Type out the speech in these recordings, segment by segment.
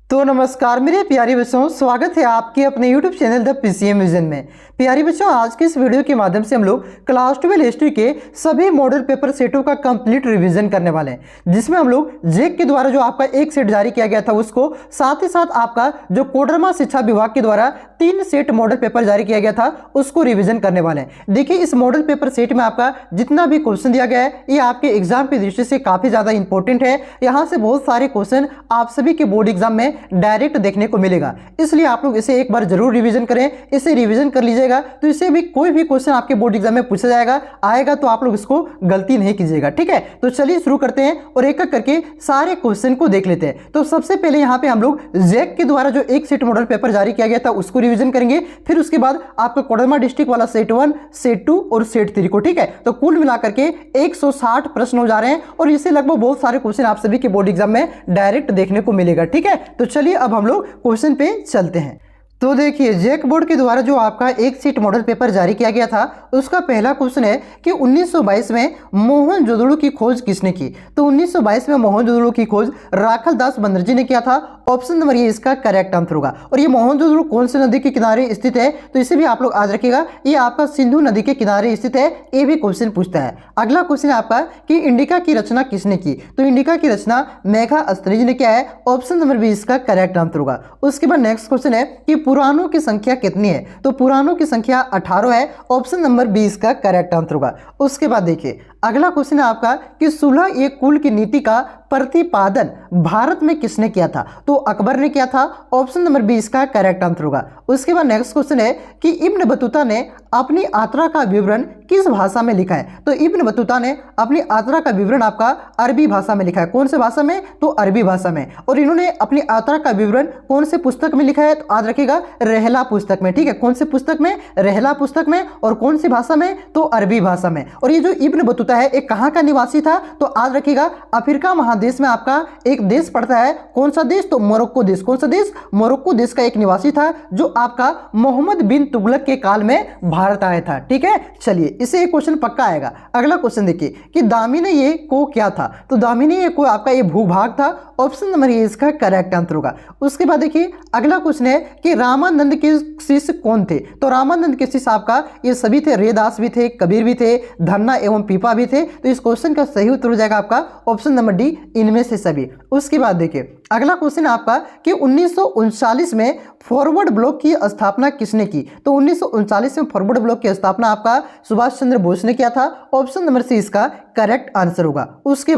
तो नमस्कार मेरे प्यारे बच्चों, स्वागत है आपके अपने YouTube channel the PCM vision में। प्यारे बच्चों, आज के इस वीडियो के माध्यम से हम लोग क्लास 12 हिस्ट्री के सभी मॉडल पेपर सेटों का कंप्लीट रिवीजन करने वाले हैं, जिसमें हम लोग जेक के द्वारा जो आपका एक सेट जारी किया गया था उसको, साथ ही साथ आपका जो कोडरमा शिक्षा विभाग के द्वारा 3 सेट मॉडल पेपर जारी किया गया था उसको रिविजन करने वाले हैं। देखिए, इस मॉडल पेपर सेट में आपका जितना भी क्वेश्चन दिया गया है ये आपके एग्जाम की दृष्टि से काफी ज्यादा इंपॉर्टेंट है। यहाँ से बहुत सारे क्वेश्चन आप सभी के बोर्ड एग्जाम में डायरेक्ट देखने को मिलेगा, इसलिए आप लोग इसे एक बार जरूर रिवीजन करें। इसे रिवीजन कर लीजिएगा तो इससे भी कोई भी क्वेश्चन आपके बोर्ड एग्जाम में पूछा जाएगा आएगा तो आप लोग इसको गलती नहीं कीजिएगा। ठीक है, तो चलिए शुरू करते हैं और एक एक करके सारे क्वेश्चन को देख लेते हैं। तो सबसे पहले यहाँ पे हम लोग जेक के द्वारा जो एक सेट मॉडल पेपर जारी किया गया था उसको रिवीजन करेंगे, फिर उसके बाद आपका कोडरमा डिस्ट्रिक्ट वाला सेट 1, सेट 2 और सेट 3 को। ठीक है, तो कुल मिलाकर के 160 प्रश्न हो जा रहे हैं और इससे लगभग बहुत सारे क्वेश्चन आप सभी के बोर्ड एग्जाम में डायरेक्ट देखने को मिलेगा। ठीक है, तो चलिए अब हम लोग क्वेश्चन पे चलते हैं। तो देखिए, जेक बोर्ड के द्वारा जो आपका एक सेट मॉडल पेपर जारी किया गया था उसका पहला क्वेश्चन है कि 1922 में मोहनजोदड़ो की खोज किसने की। तो 1922 में मोहनजोदड़ो की खोज राखल दास बनर्जी ने किया था। ऑप्शन नंबर ये इसका करेक्ट आंसर होगा। और ये मोहनजोदड़ो कौन सी नदी के किनारे स्थित है, तो इसे भी आप लोग याद रखिएगा, ये आपका सिंधु नदी के किनारे स्थित है। ये भी क्वेश्चन पूछता है। अगला क्वेश्चन है आपका कि इंडिका की रचना किसने की। तो इंडिका की रचना मेघा अस्त्रिज ने किया है। ऑप्शन नंबर बी इसका करेक्ट आंसर होगा। उसके बाद नेक्स्ट क्वेश्चन है कि पुराणों की संख्या कितनी है। तो पुराणों की संख्या 18 है। ऑप्शन नंबर बी इसका करेक्ट आंसर होगा। उसके बाद देखिए, अगला क्वेश्चन है आपका कि सुलह ए कुल की नीति का प्रतिपादन भारत में किसने किया था। तो अकबर ने किया था। ऑप्शन नंबर बी इसका करेक्ट आंसर होगा। उसके बाद नेक्स्ट क्वेश्चन है कि इब्न बतूता ने अपनी यात्रा का विवरण किस भाषा में लिखा है। तो इब्न बतूता ने अपनी यात्रा का विवरण आपका अरबी भाषा में लिखा है। कौन से भाषा में, तो अरबी भाषा में। और इन्होंने अपनी यात्रा का विवरण कौन से पुस्तक में लिखा है, तो याद रखिएगा रहला पुस्तक में। ठीक है, कौन से पुस्तक में, रहला पुस्तक में। और कौन सी भाषा में, तो अरबी भाषा में। और ये जो इब्न बतूता है एक कहाँ का निवासी था, तो याद रखिएगा अफ्रीका महादेश में आपका एक देश पड़ता है। कौन सा देश, तो मोरक्को देश। कौन सा देश, मोरक्को देश का एक निवासी था जो आपका मोहम्मद बिन तुगलक के काल में भारत आया था। ठीक है, चलिए इसे एक क्वेश्चन पक्का आएगा। अगला क्वेश्चन देखिए कि दामिनी को क्या था। तो दामिनी को आपका ये भूभाग था। ऑप्शन नंबर ए इसका करेक्ट आंसर होगा। उसके बाद देखिए, अगला क्वेश्चन है कि रामानंद के शिष्य कौन थे। तो रामानंद के शिष्य आपका ये सभी थे, रेदास भी थे, कबीर भी थे, धन्ना एवं पीपा भी थे। तो इस क्वेश्चन का सही उत्तर हो जाएगा आपका ऑप्शन नंबर डी, इनमें से सभी। उसके बाद देखिए, अगला क्वेश्चन आपका कि 1939 में फॉरवर्ड ब्लॉक की स्थापना किसने की। तो 1939 में फॉरवर्ड ब्लॉक की स्थापना आपका सुभाष चंद्र बोस ने किया था। ऑप्शन नंबर सी इसका करेक्ट आंसर होगा। उसके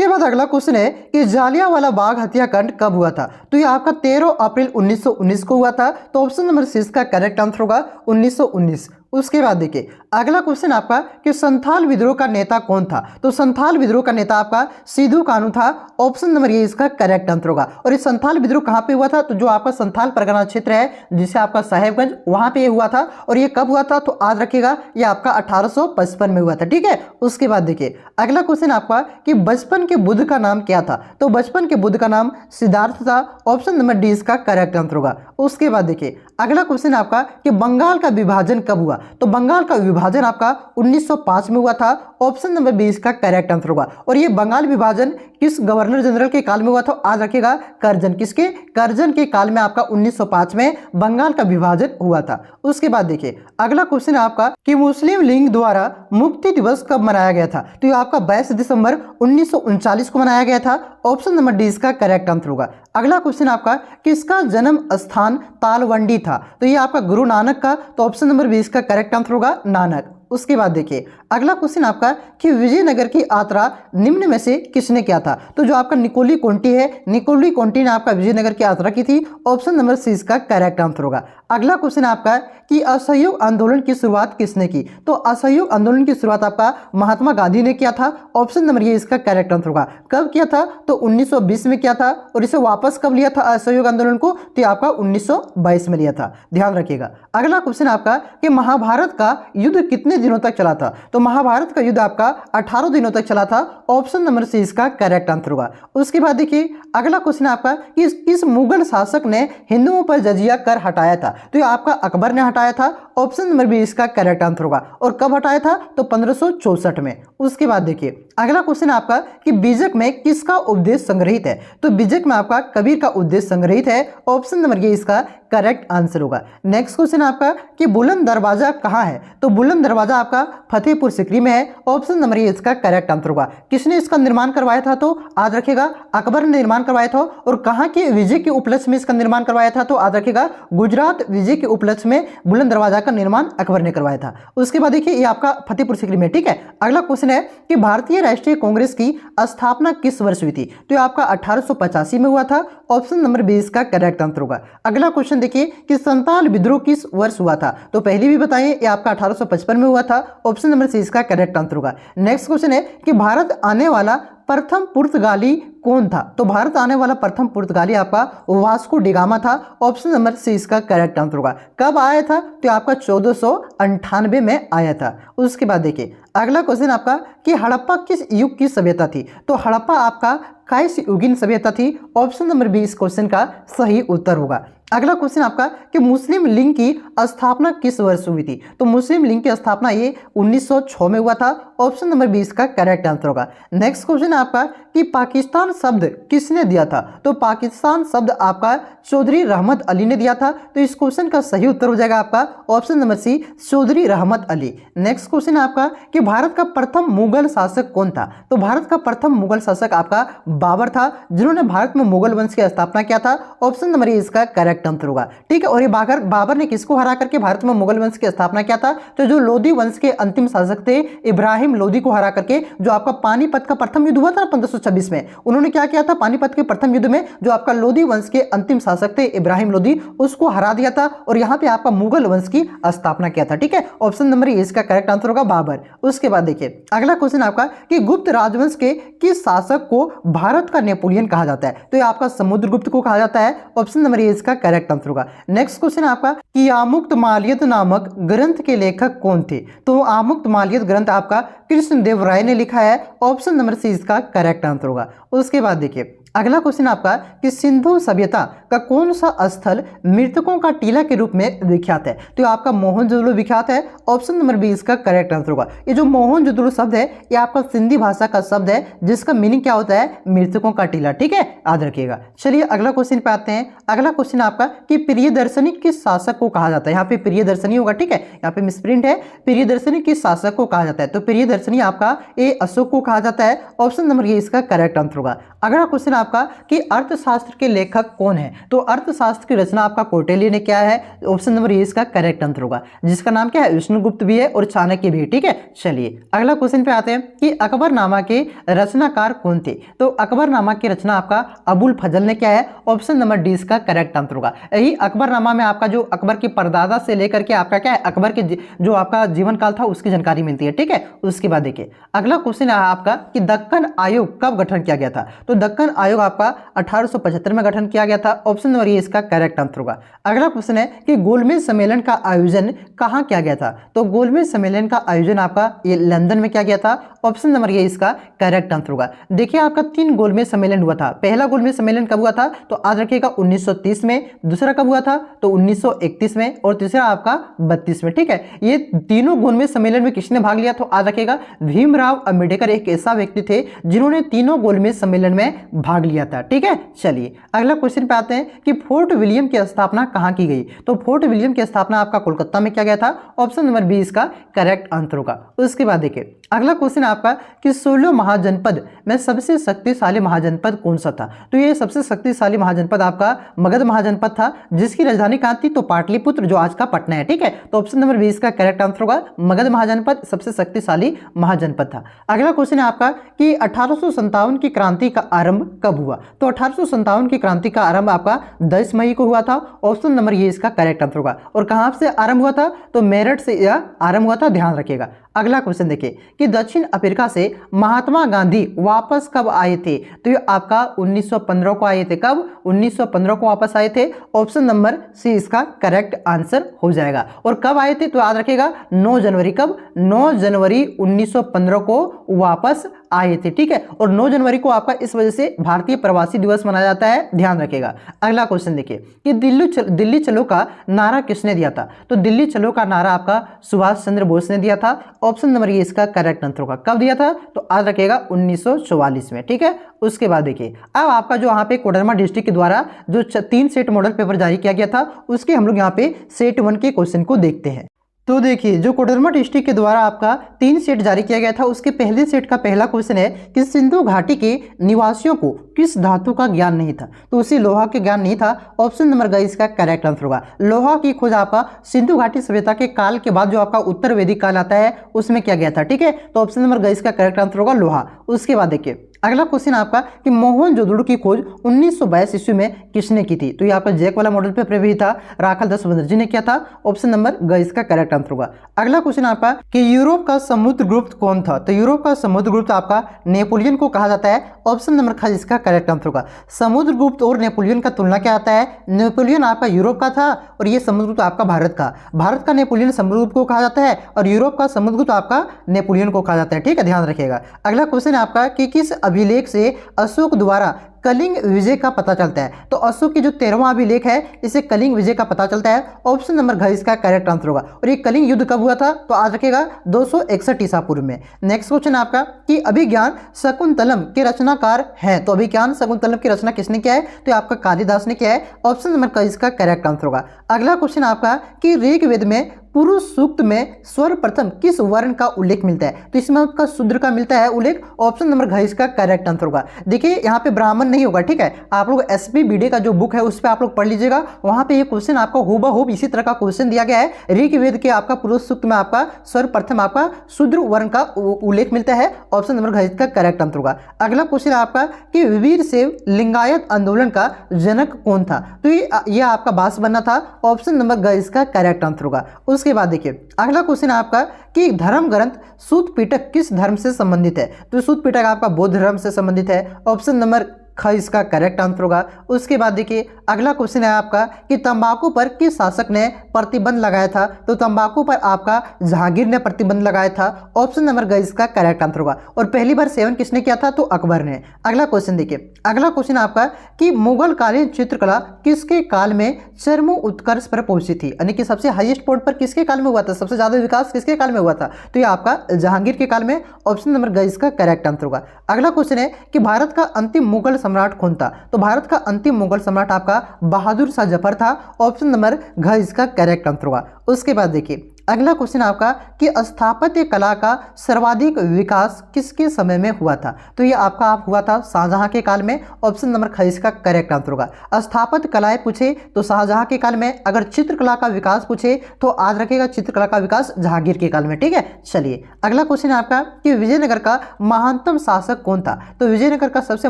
बाद अगला क्वेश्चन है कि जालियांवाला बाग हत्याकांड कब हुआ था। तो ये आपका 13 अप्रैल 1919 को हुआ था। तो ऑप्शन नंबर सी इसका करेक्ट आंसर होगा 1919। उसके बाद देखिए, अगला क्वेश्चन आपका कि संथाल विद्रोह का नेता कौन था। तो संथाल विद्रोह का नेता आपका सिद्धू कानू था। ऑप्शन नंबर ये इसका करेक्ट आंसर होगा। और ये संथाल विद्रोह कहाँ पे हुआ था, तो जो आपका संथाल परगना क्षेत्र है जिसे आपका साहेबगंज, वहां पे हुआ था। और ये कब हुआ था, तो याद रखिएगा ये आपका 1855 में हुआ था। ठीक है, उसके बाद देखिए, अगला क्वेश्चन आपका कि बचपन के बुद्ध का नाम क्या था। तो बचपन के बुद्ध का नाम सिद्धार्थ था। ऑप्शन नंबर डी इसका करेक्ट आंसर होगा। उसके बाद देखिए, अगला क्वेश्चन आपका कि बंगाल का विभाजन कब हुआ। तो बंगाल का विभाजन आपका 1905 में हुआ था। ऑप्शन नंबर बी इसका करेक्ट आंसर होगा। और ये बंगाल विभाजन किस गवर्नर जनरल के काल में हुआ था, आज रखिएगा कर्जन। किसके, कर्जन के काल में आपका 1905 में बंगाल का विभाजन हुआ था। उसके बाद देखिए, अगला क्वेश्चन आपका कि मुस्लिम लीग द्वारा मुक्ति दिवस कब मनाया गया था। तो ये आपका 22 दिसंबर 1939 को मनाया गया था। ऑप्शन नंबर डी इसका करेक्ट आंसर होगा। अगला क्वेश्चन आपका किसका जन्म स्थान तालवंडी था। तो ये आपका गुरु नानक का। तो ऑप्शन नंबर बी इसका करेक्ट आंसर होगा नानक। उसके बाद देखिए, अगला क्वेश्चन आपका कि विजयनगर की यात्रा निम्न में से किसने किया था। तो जो आपका निकोली कोंटी है, निकोली कोंटी ने आपका विजयनगर की यात्रा की थी। ऑप्शन नंबर सी इसका करेक्ट आंसर होगा। अगला क्वेश्चन आपका कि असहयोग आंदोलन की शुरुआत किसने की। तो असहयोग आंदोलन की शुरुआत आपका महात्मा गांधी ने किया था। ऑप्शन नंबर ये इसका करेक्ट आंसर होगा। कब किया था, तो 1920 में किया था। और इसे वापस कब लिया था असहयोग आंदोलन को, तो आपका 1922 में लिया था, ध्यान रखिएगा। अगला क्वेश्चन आपका कि महाभारत का युद्ध कितने दिनों तक चला था। तो महाभारत का युद्ध आपका 18 दिनों तक चला था। ऑप्शन नंबर सी इसका करेक्ट आंसर होगा। उसके बाद देखिए, अगला क्वेश्चन आपका कि किस मुगल शासक ने हिंदुओं पर जजिया कर हटाया था। तो ये आपका अकबर ने हटाया था। ऑप्शन नंबर बी इसका करेक्ट आंसर होगा। और कब हटाया था? तो 1564 में। उसके बाद देखिए अगला क्वेश्चन आपका कि बीजक में किसका उपदेश संग्रहित है? तो बीजक में आपका कबीर का उपदेश संग्रहित है। ऑप्शन नंबर ए इसका करेक्ट आंसर होगा। नेक्स्ट क्वेश्चन आपका कि बुलंद दरवाजा कहाँ है? तो बुलंद दरवाजा आपका फतेहपुर सीकरी में है। ऑप्शन नंबर ए इसका करेक्ट आंसर होगा। किसने इसका निर्माण करवाया था? तो याद रखिएगा अकबर ने निर्माण करवाया था। और कहाँ के विजय के उपलक्ष्य में इसका निर्माण करवाया था? तो याद रखिएगा गुजरात विजय के उपलक्ष्य में बुलंद दरवाजा का निर्माण अकबर ने करवाया था। उसके बाद देखिए ये आपका फतेहपुर सीकरी में, ठीक है। अगला क्वेश्चन है कि भारतीय राष्ट्रीय कांग्रेस की स्थापना किस वर्ष हुई थी? तो ये आपका 1885 में हुआ था। ऑप्शन नंबर बी इसका करेक्ट आंसर होगा। अगला क्वेश्चन देखिए कि संताल विद्रोह किस वर्ष हुआ था? तो पहले भी बताइए ये आपका 1855 में हुआ था। ऑप्शन नंबर सी इसका करेक्ट आंसर होगा। नेक्स्ट क्वेश्चन है कि भारत आने वाला प्रथम पुर्तगाली कौन था? तो भारत आने वाला प्रथम पुर्तगाली आपका वास्को डिगामा था। ऑप्शन नंबर सी इसका करेक्ट आंसर होगा। कब आया था? तो आपका 1498 में आया था। उसके बाद देखिए अगला क्वेश्चन आपका कि हड़प्पा किस युग की सभ्यता थी? तो हड़प्पा आपका कांस्य युगीन सभ्यता थी। ऑप्शन नंबर बी इस क्वेश्चन का सही उत्तर होगा। अगला क्वेश्चन आपका कि मुस्लिम लीग की स्थापना किस वर्ष हुई थी? तो मुस्लिम लीग की स्थापना ये 1906 में हुआ था। ऑप्शन नंबर 20 का करेक्ट आंसर होगा। नेक्स्ट क्वेश्चन आपका कि पाकिस्तान शब्द किसने दिया था? तो पाकिस्तान शब्द आपका चौधरी रहमत अली ने दिया था। तो इस क्वेश्चन का सही उत्तर हो जाएगा आपका ऑप्शन नंबर सी चौधरी रहमत अली। नेक्स्ट क्वेश्चन आपका कि भारत का प्रथम मुगल शासक कौन था? तो भारत का प्रथम मुगल शासक आपका बाबर था, जिन्होंने भारत में मुगल वंश की स्थापना किया था। ऑप्शन नंबर ए इसका करेक्ट आंसर होगा, ठीक है। और ये बाबर ने किसको हरा करके भारत में मुगल वंश की स्थापना किया था? तो जो लोधी वंश के अंतिम शासक थे इब्राहिम लोधी को हरा करके, जो आपका पानीपत का प्रथम युद्ध हुआ था 1526 में, उन्होंने क्या किया था? पानीपत के प्रथम युद्ध में जो आपका लोधी वंश के अंतिम शासक थे इब्राहिम लोधी, उसको हरा दिया था और यहां पे आपका मुगल वंश की स्थापना किया था, ठीक है। ऑप्शन नंबर ए इसका करेक्ट आंसर होगा बाबर। उसके बाद देखिए अगला क्वेश्चन आपका कि गुप्त राजवंश के किस शासक को भारत का नेपोलियन कहा जाता है? तो ये आपका समुद्रगुप्त को कहा जाता है। ऑप्शन नंबर ए इसका करेक्ट आंसर होगा। नेक्स्ट क्वेश्चन आपका कि आमुक्त माल्यद नामक ग्रंथ के लेखक कौन थे? तो आमुक्त माल्यद ग्रंथ आपका कृष्णदेव राय ने लिखा है। ऑप्शन नंबर सी इसका करेक्ट आंसर होगा। उसके बाद देखिए अगला क्वेश्चन आपका कि सिंधु सभ्यता का कौन सा स्थल मृतकों का टीला के रूप में विख्यात है? तो आपका मोहनजोदड़ो विख्यात है। ऑप्शन नंबर बी इसका करेक्ट आंसर होगा। ये जो मोहनजोदड़ो शब्द है ये आपका सिंधी भाषा का शब्द है, जिसका मीनिंग क्या होता है? मृतकों का टीला, ठीक है, याद रखिएगा। चलिए अगला क्वेश्चन पे आते हैं। अगला क्वेश्चन आपका कि प्रियदर्शनी किस शासक को कहा जाता है? यहाँ पे प्रियदर्शनी होगा, ठीक है, यहाँ पे मिसप्रिंट है। प्रियदर्शनी किस शासक को कहा जाता है? तो प्रियदर्शनी आपका ए अशोक को कहा जाता है। ऑप्शन नंबर ए इसका करेक्ट आंसर होगा। अगला क्वेश्चन आपका कि अर्थशास्त्र के लेखक कौन है? तो अर्थशास्त्र की रचना आपका कौटिल्य ने किया है। ऑप्शन नंबर ए इसका करेक्ट आंसर होगा, जिसका नाम क्या है? विष्णुगुप्त भी है और चाणक्य भी, ठीक है। चलिए अगला क्वेश्चन पे आते हैं कि अकबरनामा के रचनाकार कौन थे? तो अकबरनामा की रचना आपका अबुल फजल ने किया है। ऑप्शन नंबर डी इसका करेक्ट आंसर होगा। यही अकबरनामा में आपका जो अकबर के परदादा से लेकर के आपका क्या है अकबर के जो आपका जीवन काल था उसकी जानकारी मिलती है, ठीक है। उसके बाद देखिए अगला क्वेश्चन है आपका कि दक्कन आयोग कब गठन किया गया था? तो दक्कन आयोग आपका 1875 में गठन किया गया था। ऑप्शन नंबर ए इसका करेक्ट आंसर होगा। अगला क्वेश्चन है कि गोलमेज सम्मेलन का आयोजन कहाँ किया गया था? तो गोलमेज सम्मेलन का आयोजन आपका ये लंदन में किया गया था। ऑप्शन नंबर ए इसका करेक्ट आंसर होगा। देखिए आपका 3 गोलमेज सम्मेलन हुआ था। पहला गोलमेज सम्मेलन कब हुआ था? तो याद रखिएगा 1930 में। दूसरा कब हुआ था? तो 1931 में। और तीसरा आपका 32 में, ठीक है। ये तीनों गोलमेज सम्मेलन में किसने भाग लिया? तो याद रखिएगा भीमराव अंबेडकर एक ऐसा व्यक्ति थे जिन्होंने तीनों गोलमेज सम्मेलन में भाग लिया था, ठीक है। चलिए अगला क्वेश्चन पे आते हैं कि फोर्ट विलियम की स्थापना कहाँ की गई? तो फोर्ट विलियम की स्थापना आपका कोलकाता में किया गया था। ऑप्शन नंबर बी इसका करेक्ट आंसर होगा। उसके बाद देखिए अगला क्वेश्चन आपका कि 16 महाजनपद में सबसे शक्तिशाली महाजनपद कौन सा था? तो ये सबसे शक्तिशाली महाजनपद आपका मगध महाजनपद था, जिसकी राजधानी कहाँ थी? तो पाटलिपुत्र, जो आज का पटना है, ठीक है। तो ऑप्शन नंबर बी इसका करेक्ट आंसर होगा। मगध महाजनपद सबसे शक्तिशाली महाजनपद था। अगला क्वेश्चन है आपका कि 1857 की क्रांति का आरंभ कब हुआ? तो 1857 की क्रांति का आरंभ आपका 10 मई को हुआ था। ऑप्शन नंबर ये इसका करेक्ट आंसर होगा। और कहां से आरंभ हुआ था? तो मेरठ से यह आरंभ हुआ था, ध्यान रखिएगा। अगला क्वेश्चन देखिए कि दक्षिण अफ्रीका से महात्मा गांधी वापस कब आए थे? तो ये आपका 1915 को आए थे। कब? 1915 को वापस आए थे। ऑप्शन नंबर सी इसका करेक्ट आंसर हो जाएगा। और कब आए थे? तो याद रखिएगा 9 जनवरी। कब? 9 जनवरी 1915 को वापस आए थे, ठीक है। और 9 जनवरी को आपका इस वजह से भारतीय प्रवासी दिवस मनाया जाता है, ध्यान रखिएगा। अगला क्वेश्चन देखिए कि दिल्ली चलो का नारा किसने दिया था? तो दिल्ली चलो का नारा आपका सुभाष चंद्र बोस ने दिया था। ऑप्शन नंबर ये इसका करेक्ट आंसर होगा। कब दिया था? तो याद रखिएगा 1944 में, ठीक है। उसके बाद देखिए अब आपका जो यहाँ पे कोडरमा डिस्ट्रिक्ट के द्वारा जो 3 सेट मॉडल पेपर जारी किया गया था उसके हम लोग यहाँ पे सेट 1 के क्वेश्चन को देखते हैं। तो देखिए जो कोडरमा डिस्ट्रिक्ट के द्वारा आपका 3 सेट जारी किया गया था उसके पहले सेट का पहला क्वेश्चन है कि सिंधु घाटी के निवासियों को किस धातु का ज्ञान नहीं था? तो उसी लोहा के ज्ञान नहीं था। ऑप्शन नंबर ग इसका करेक्ट आंसर होगा। लोहा की खोज आपका सिंधु घाटी सभ्यता के काल के बाद जो आपका उत्तर वैदिक काल आता है उसमें किया गया था, ठीक है। तो ऑप्शन नंबर ग इसका करेक्ट आंसर होगा लोहा। उसके बाद देखिए अगला क्वेश्चन आपका कि मोहनजोदड़ो की खोज 1922 ईस्वी में किसने की थी? तो ये आपका जैक वाला मॉडल पेपर भी था, राखाल दास बनर्जी ने किया था। ऑप्शन नंबर ग इसका करेक्ट आंसर होगा। अगला क्वेश्चन आपका कि यूरोप का समुद्रगुप्त कौन था? तो यूरोप का समुद्रगुप्त आपका नेपोलियन को कहा जाता है। ऑप्शन नंबर ख इसका करेक्ट आंसर होगा। समुद्रगुप्त और नेपोलियन का तुलना क्या आता है? नेपोलियन आपका यूरोप का था और ये समुद्रगुप्त आपका भारत का नेपोलियन समुद्रगुप्त को कहा जाता है और यूरोप का समुद्रगुप्त आपका नेपोलियन को कहा जाता है, ठीक है, ध्यान रखिएगा। अगला क्वेश्चन आपका कि किस अभिलेख से अशोक द्वारा कलिंग विजय का पता चलता है? तो अशोक की जो 13वां अभिलेख है इसे कलिंग विजय का पता चलता है। ऑप्शन नंबर घ इसका करेक्ट आंसर होगा। और ये कलिंग युद्ध कब हुआ था? तो आज रखेगा 261 ईसा पूर्व में। नेक्स्ट क्वेश्चन आपका कि अभिज्ञान शकुंतलम के रचनाकार हैं। तो अभिज्ञान शकुंतलम की रचना किसने किया है? तो ये आपका कालिदास ने किया है। ऑप्शन नंबर क इसका करेक्ट आंसर होगा। अगला क्वेश्चन आपका कि ऋग्वेद में पुरुष सूक्त में सर्वप्रथम किस वर्ण का उल्लेख मिलता है? तो इसमें आपका शूद्र का मिलता है उल्लेख। ऑप्शन नंबर घ इसका करेक्ट आंसर होगा। देखिए यहाँ पे ब्राह्मण नहीं होगा, ठीक है। आप लोग एसपी बीडे का जो बुक है उस पर आप लोग पढ़ लीजिएगा, वहां पे ये क्वेश्चन आपका हूबहू इसी तरह का क्वेश्चन दिया गया है। ऋग्वेद के आपका पुरुष सूक्त में आपका सर्वप्रथम आपका शूद्र वर्ण का उल्लेख मिलता है। ऑप्शन नंबर घ इसका करेक्ट आंसर होगा। अगला क्वेश्चन आपका कि वीरशैव लिंगायत आंदोलन का जनक कौन था? तो ये आपका बासबन्ना था। ऑप्शन नंबर घ इसका करेक्ट आंसर होगा। उसके बाद देखिए अगला क्वेश्चन आपका कि धर्म ग्रंथ सूत पिटक किस धर्म से संबंधित है? तो सूत पिटक आपका बौद्ध धर्म से संबंधित है। ऑप्शन नंबर ख इसका करेक्ट आंसर होगा। उसके बाद देखिए अगला क्वेश्चन है आपका कि तंबाकू पर किस शासक ने प्रतिबंध लगाया था? तो तंबाकू पर आपका जहांगीर ने प्रतिबंध लगाया था। ऑप्शन नंबर ग इसका करेक्ट आंसर होगा। और पहली बार सेवन किसने किया था? तो अकबर ने। अगला क्वेश्चन देखिए अगला क्वेश्चन आपका कि मुगल कालीन चित्रकला किसके काल में चरम उत्कर्ष पर पहुंची थी? यानी कि सबसे हाईएस्ट पॉइंट पर किसके काल में हुआ था? सबसे ज्यादा विकास किसके काल में हुआ था? तो ये आपका जहांगीर के काल में। ऑप्शन नंबर ग इसका करेक्ट आंसर होगा। अगला क्वेश्चन है कि भारत का अंतिम मुगल सम्राट कौन था? तो भारत का अंतिम मुगल सम्राट आपका बहादुर शाह जफर था। ऑप्शन नंबर घ इसका करेक्ट आंसर होगा। उसके बाद देखिए अगला क्वेश्चन आपका कि स्थापत्य कला का सर्वाधिक विकास किसके समय में हुआ था? तो ये आपका हुआ था शाहजहां के काल में। ऑप्शन नंबर ख इसका करेक्ट आंसर होगा। स्थापत्य कलाएं पूछे तो शाहजहां के काल में, अगर चित्रकला का विकास पूछे तो आज रखेगा चित्रकला का विकास जहांगीर के काल में, ठीक है। चलिए अगला क्वेश्चन है आपका कि विजयनगर का महानतम शासक कौन था? तो विजयनगर का सबसे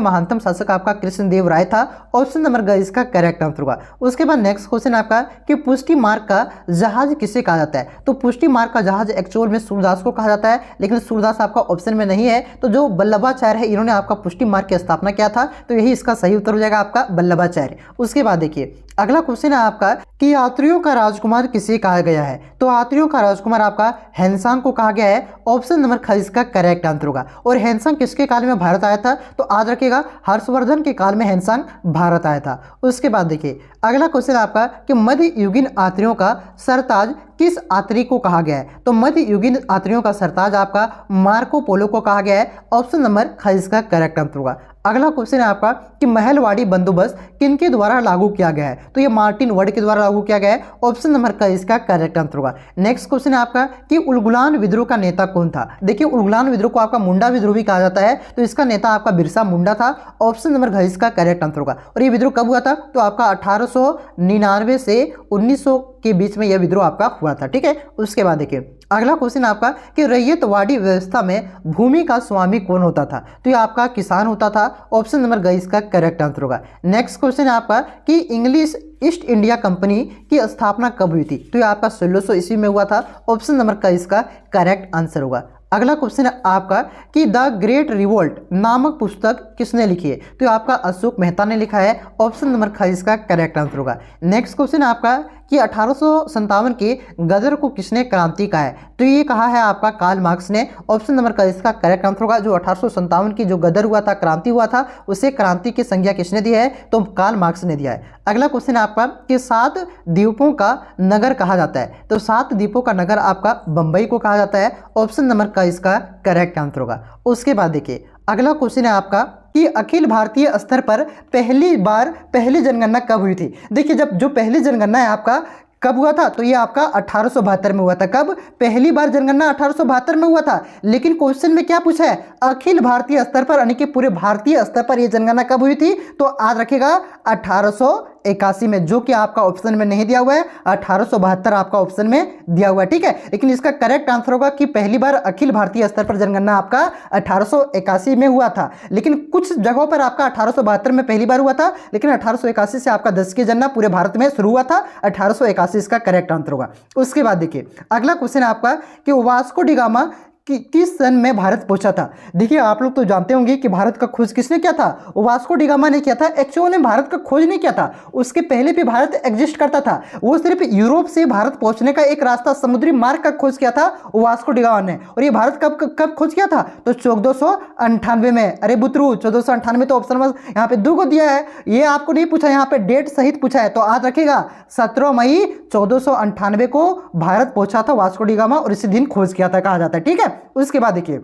महानतम शासक आपका कृष्णदेव राय था। ऑप्शन नंबर ग इसका करेक्ट आंसर होगा। उसके बाद नेक्स्ट क्वेश्चन आपका कि पुष्टि मार्ग का जहाज किसे कहा जाता है? तो पुष्टि मार्ग का जहाज एक्चुअल में सूरदास को कहा जाता है, लेकिन सूरदास आपका ऑप्शन में नहीं है। तो जो वल्लभाचार्य है इन्होंने आपका पुष्टि मार्ग की स्थापना किया था, तो यही इसका सही उत्तर हो जाएगा आपका वल्लभाचार्य। उसके बाद देखिए अगला क्वेश्चन है आपका कि यात्रियों का राजकुमार किसे कहा गया है? तो यात्रियों का राजकुमार आपका हैंसांग को कहा गया है। ऑप्शन नंबर ख इसका करेक्ट आंसर होगा। और हैंसांग किसके काल में भारत आया था? तो आज रखेगा हर्षवर्धन के काल में हैंसांग भारत आया था। उसके बाद देखिए अगला क्वेश्चन आपका कि मध्य युगीन यात्रियों का सरताज किस यात्री को कहा गया है? तो मध्य युगीन यात्रियों का सरताज आपका मार्को पोलो को कहा गया है। ऑप्शन नंबर ख इसका करेक्ट आंसर होगा। अगला क्वेश्चन है आपका कि महलवाड़ी बंदोबस्त किनके द्वारा लागू किया गया है? तो ये मार्टिन वर्ड के द्वारा लागू किया गया है। ऑप्शन नंबर क इसका करेक्ट आंसर होगा। नेक्स्ट क्वेश्चन है आपका कि उलगुलान विद्रोह का नेता कौन था? देखिए उलगुलान विद्रोह को आपका मुंडा विद्रोह भी कहा जाता है, तो इसका नेता आपका बिरसा मुंडा था। ऑप्शन नंबर घ इसका करेक्ट आंसर होगा। और ये विद्रोह कब हुआ था? तो आपका 1899 से 1900 के बीच में यह विद्रोह आपका हुआ था, ठीक है। उसके बाद देखिए अगला क्वेश्चन आपका कि रैयतवाड़ी व्यवस्था में भूमि का स्वामी कौन होता था? तो ये आपका किसान होता था। ऑप्शन नंबर ग इसका करेक्ट आंसर होगा। नेक्स्ट क्वेश्चन है आपका कि इंग्लिश ईस्ट इंडिया कंपनी की स्थापना कब हुई थी? तो ये आपका 1600 ईस्वी में हुआ था। ऑप्शन नंबर क इसका करेक्ट आंसर होगा। अगला क्वेश्चन है आपका कि द ग्रेट रिवोल्ट नामक पुस्तक किसने लिखी है? तो आपका अशोक मेहता ने लिखा है। ऑप्शन नंबर ख इसका करेक्ट आंसर होगा। नेक्स्ट क्वेश्चन आपका कि 1857 के गदर को किसने क्रांति कहा है? तो ये कहा है आपका कार्ल मार्क्स ने। ऑप्शन नंबर का इसका करेक्ट आंसर होगा। जो 1857 की जो गदर हुआ था, क्रांति हुआ था, उसे क्रांति की संज्ञा किसने दी है? तो कार्ल मार्क्स ने दिया है। अगला क्वेश्चन है आपका कि 7 द्वीपों का नगर कहा जाता है? तो 7 द्वीपों का नगर आपका बंबई को कहा जाता है। ऑप्शन नंबर का इसका करेक्ट आंसर होगा। उसके बाद देखिए अगला क्वेश्चन है आपका कि अखिल भारतीय स्तर पर पहली जनगणना कब हुई थी? देखिए जब जो पहली जनगणना है आपका कब हुआ था? तो ये आपका 1872 में हुआ था। कब? पहली बार जनगणना 1872 में हुआ था। लेकिन क्वेश्चन में क्या पूछा है? अखिल भारतीय स्तर पर, यानी कि पूरे भारतीय स्तर पर यह जनगणना कब हुई थी? तो याद रखिएगा 1881 में, जो कि आपका ऑप्शन में नहीं दिया हुआ है। 1872 आपका ऑप्शन में दिया हुआ है, ठीक है। लेकिन इसका करेक्ट आंसर होगा कि पहली बार अखिल भारतीय स्तर पर जनगणना आपका 1881 में हुआ था। लेकिन कुछ जगहों पर आपका 1872 में पहली बार हुआ था, लेकिन 1881 से आपका 10 की जनगणना पूरे भारत में शुरू हुआ था। 1881 इसका करेक्ट आंसर होगा। उसके बाद देखिए अगला क्वेश्चन है आपका कि वास्को डी गामा किस सन में भारत पहुंचा था? देखिए आप लोग तो जानते होंगे कि भारत का खोज किसने किया था? वास्को डी गामा ने किया था। एक्चुअली ने भारत का खोज नहीं किया था, उसके पहले भी भारत एग्जिस्ट करता था। वो सिर्फ यूरोप से भारत पहुंचने का एक रास्ता, समुद्री मार्ग का खोज किया था वास्को डी गामा ने। और ये भारत कब खोज किया था? तो 1498 में। अरे बुतरू 1498 तो ऑप्शन यहाँ पे 2 को दिया है, ये आपको नहीं पूछा, यहाँ पे डेट सहित पूछा है। तो याद रखिएगा 17 मई 1498 को भारत पहुंचा था वास्को डी गामा और इसी दिन खोज किया था कहा जाता है, ठीक है। उसके बाद देखिए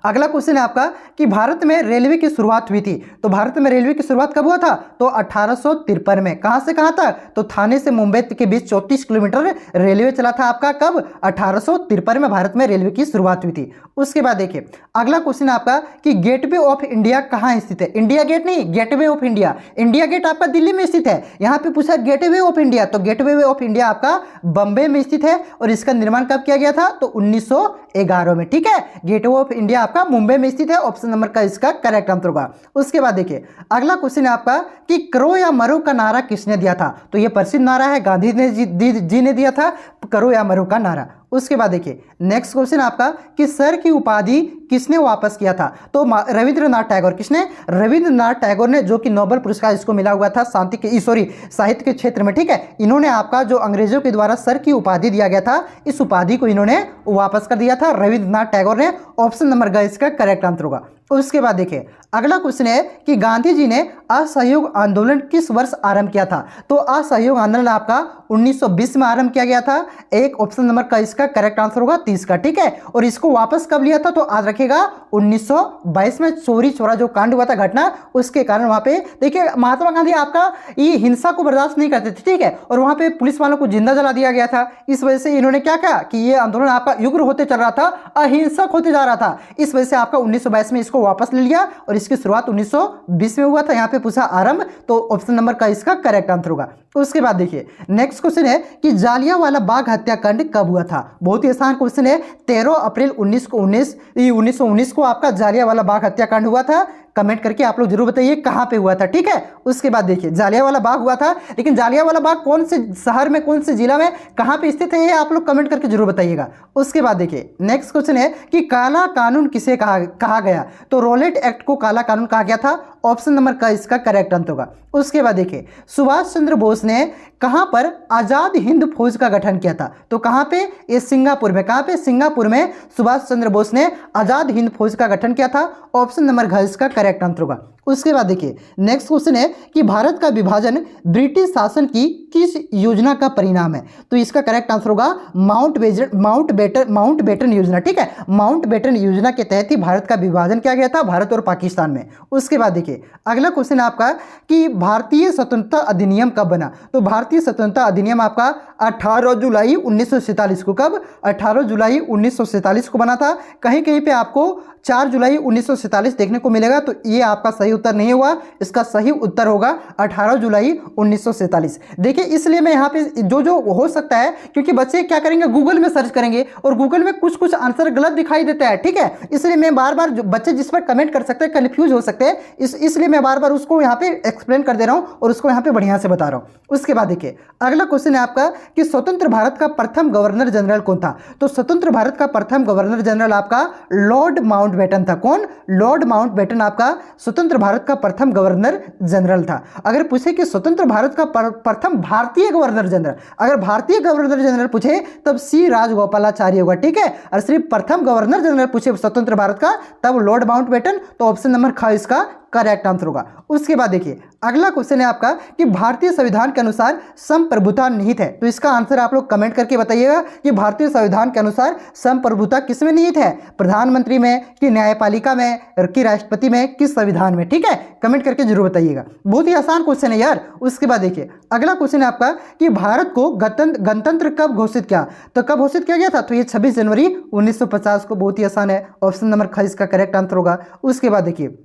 अगला क्वेश्चन है आपका कि भारत में रेलवे की शुरुआत हुई थी। तो भारत में रेलवे की शुरुआत कब हुआ था? तो 1853 में। कहां से कहां तक? तो थाने से मुंबई के बीच 34 किलोमीटर रेलवे चला था आपका। कब? 1853 में भारत में रेलवे की शुरुआत हुई थी। उसके बाद देखिए अगला क्वेश्चन आपका कि गेटवे ऑफ इंडिया कहां स्थित है? इंडिया गेट नहीं, gateway of India. India gate आपका दिल्ली में स्थित है। यहां पे पूछा गेटवे ऑफ इंडिया, तो गेटवे ऑफ इंडिया आपका बंबई में स्थित है। और इसका निर्माण कब किया गया था? तो 1911 में, ठीक है। गेटवे ऑफ इंडिया आपका मुंबई में स्थित है। ऑप्शन नंबर का इसका करेक्ट आंसर होगा। उसके बाद देखिए अगला क्वेश्चन है आपका कि करो या मरो का नारा किसने दिया था? तो यह प्रसिद्ध नारा है, गांधी जी ने दिया था करो या मरो का नारा। उसके बाद देखिए नेक्स्ट क्वेश्चन आपका कि सर की उपाधि किसने वापस किया था? तो रविंद्रनाथ टैगोर। किसने? रविंद्रनाथ टैगोर ने, जो कि नोबेल पुरस्कार इसको मिला हुआ था साहित्य के क्षेत्र में, ठीक है। इन्होंने आपका जो अंग्रेजों के द्वारा सर की उपाधि दिया गया था, इस उपाधि को इन्होंने वापस कर दिया था रविंद्रनाथ टैगोर ने। ऑप्शन नंबर का इसका करेक्ट आंसर होगा। उसके बाद देखिए अगला क्वेश्चन है कि गांधी जी ने असहयोग आंदोलन किस वर्ष आरंभ किया था? तो असहयोग आंदोलन आपका 1920 में आरंभ किया गया था। एक ऑप्शन नंबर का इसका करेक्ट आंसर होगा 30 का, ठीक है। और इसको वापस कब लिया था? तो आज रखेगा 1922 में चोरी चोरा जो कांड हुआ था घटना, उसके कारण वहां पे देखिए महात्मा गांधी आपका ये हिंसा को बर्दाश्त नहीं करते थे, ठीक है। और वहां पे पुलिस वालों को जिंदा जला दिया गया था। इस वजह से इन्होंने क्या कहा कि ये आंदोलन आपका युग्र होते चल रहा था, अहिंसक होते जा रहा था। इस वजह से आपका 1922 में इसको वापस ले लिया और इसकी शुरुआत 1920 में हुआ था। यहाँ पे पूछा आरंभ, तो ऑप्शन नंबर का इसका करेक्ट आंसर होगा। उसके बाद देखिए नेक्स्ट क्वेश्चन है कि जालियांवाला बाग हत्याकांड कब हुआ था? बहुत ही आसान क्वेश्चन है। 13 अप्रैल 1919 को आपका जालियांवाला बाग हत्याकांड हुआ था। कमेंट करके आप लोग जरूर बताइए कहां पे हुआ था, ठीक है। उसके बाद देखिए जालियांवाला बाग हुआ था, लेकिन जालियांवाला बाग कौन से शहर में, कौन से जिला में, कहां पे स्थित है, ये आप लोग कमेंट करके जरूर बताइएगा। उसके बाद देखिए नेक्स्ट क्वेश्चन है कि काला कानून किसे कहा गया? तो रॉलेट एक्ट को काला कानून कहा गया था। ऑप्शन नंबर का इसका करेक्ट आंसर होगा। उसके बाद देखिए सुभाष चंद्र बोस ने कहां पर आजाद हिंद फौज का गठन किया था? तो कहां पे? ये सिंगापुर में। कहां पे? सिंगापुर में सुभाष चंद्र बोस ने आजाद हिंद फौज का गठन किया था। ऑप्शन नंबर घ इसका करेक्ट आंसर होगा। उसके बाद देखिए नेक्स्ट क्वेश्चन है कि भारत का विभाजन ब्रिटिश शासन की किस योजना का परिणाम है? तो इसका करेक्ट आंसर होगा माउंटबेटन योजना, ठीक है। माउंटबेटन योजना के तहत ही भारत का विभाजन किया गया था, भारत और पाकिस्तान में। उसके बाद देखिए अगला क्वेश्चन आपका कि भारतीय स्वतंत्रता अधिनियम कब बना? तो भारतीय स्वतंत्रता अधिनियम आपका 18 जुलाई 1947 को। कब? 18 जुलाई 1947 को बना था। कहीं कहीं पे आपको 4 जुलाई 1947 देखने को मिलेगा, तो ये आपका सही उत्तर नहीं हुआ। इसका सही उत्तर होगा 18 जुलाई 1947। देखिए इसलिए मैं यहाँ पे जो हो सकता है, क्योंकि बच्चे क्या करेंगे गूगल में सर्च करेंगे और गूगल में कुछ आंसर गलत दिखाई देता है, ठीक है। इसलिए मैं बार बार बच्चे जिस पर कमेंट कर सकते हैं कंफ्यूज हो सकते हैं, इसलिए मैं बार बार उसको यहाँ पे एक्सप्लेन कर दे रहा हूँ और उसको यहाँ पे बढ़िया से बता रहा हूँ। उसके बाद देखिए अगला क्वेश्चन है आपका कि स्वतंत्र भारत का प्रथम गवर्नर जनरल कौन था? तो स्वतंत्र भारत का प्रथम गवर्नर जनरल आपका लॉर्ड माउंटबेटन था। कौन? लॉर्ड माउंटबेटन आपका स्वतंत्र भारत का प्रथम गवर्नर जनरल था। अगर पूछे कि स्वतंत्र भारत का प्रथम भारतीय गवर्नर जनरल, अगर भारतीय गवर्नर जनरल पूछे तब सी राजगोपालाचारी होगा, ठीक है। और सिर्फ प्रथम गवर्नर जनरल पूछे स्वतंत्र भारत का तब लॉर्ड माउंटबेटन, तो ऑप्शन नंबर ख इसका करेक्ट आंसर होगा। उसके बाद देखिए अगला क्वेश्चन है आपका कि भारतीय संविधान के अनुसार संप्रभुता निहित है, तो इसका आंसर आप लोग कमेंट करके बताइएगा कि भारतीय संविधान के अनुसार संप्रभुता किस में निहित है, प्रधानमंत्री में कि न्यायपालिका में कि राष्ट्रपति में, किस संविधान में, ठीक है। कमेंट करके जरूर बताइएगा, बहुत ही आसान क्वेश्चन है यार। उसके बाद देखिए अगला क्वेश्चन है आपका कि भारत को गणतंत्र कब घोषित किया, तो कब घोषित किया गया था, तो ये 26 जनवरी 1950 को, बहुत ही आसान है, ऑप्शन नंबर ख इसका करेक्ट आंसर होगा। उसके बाद देखिए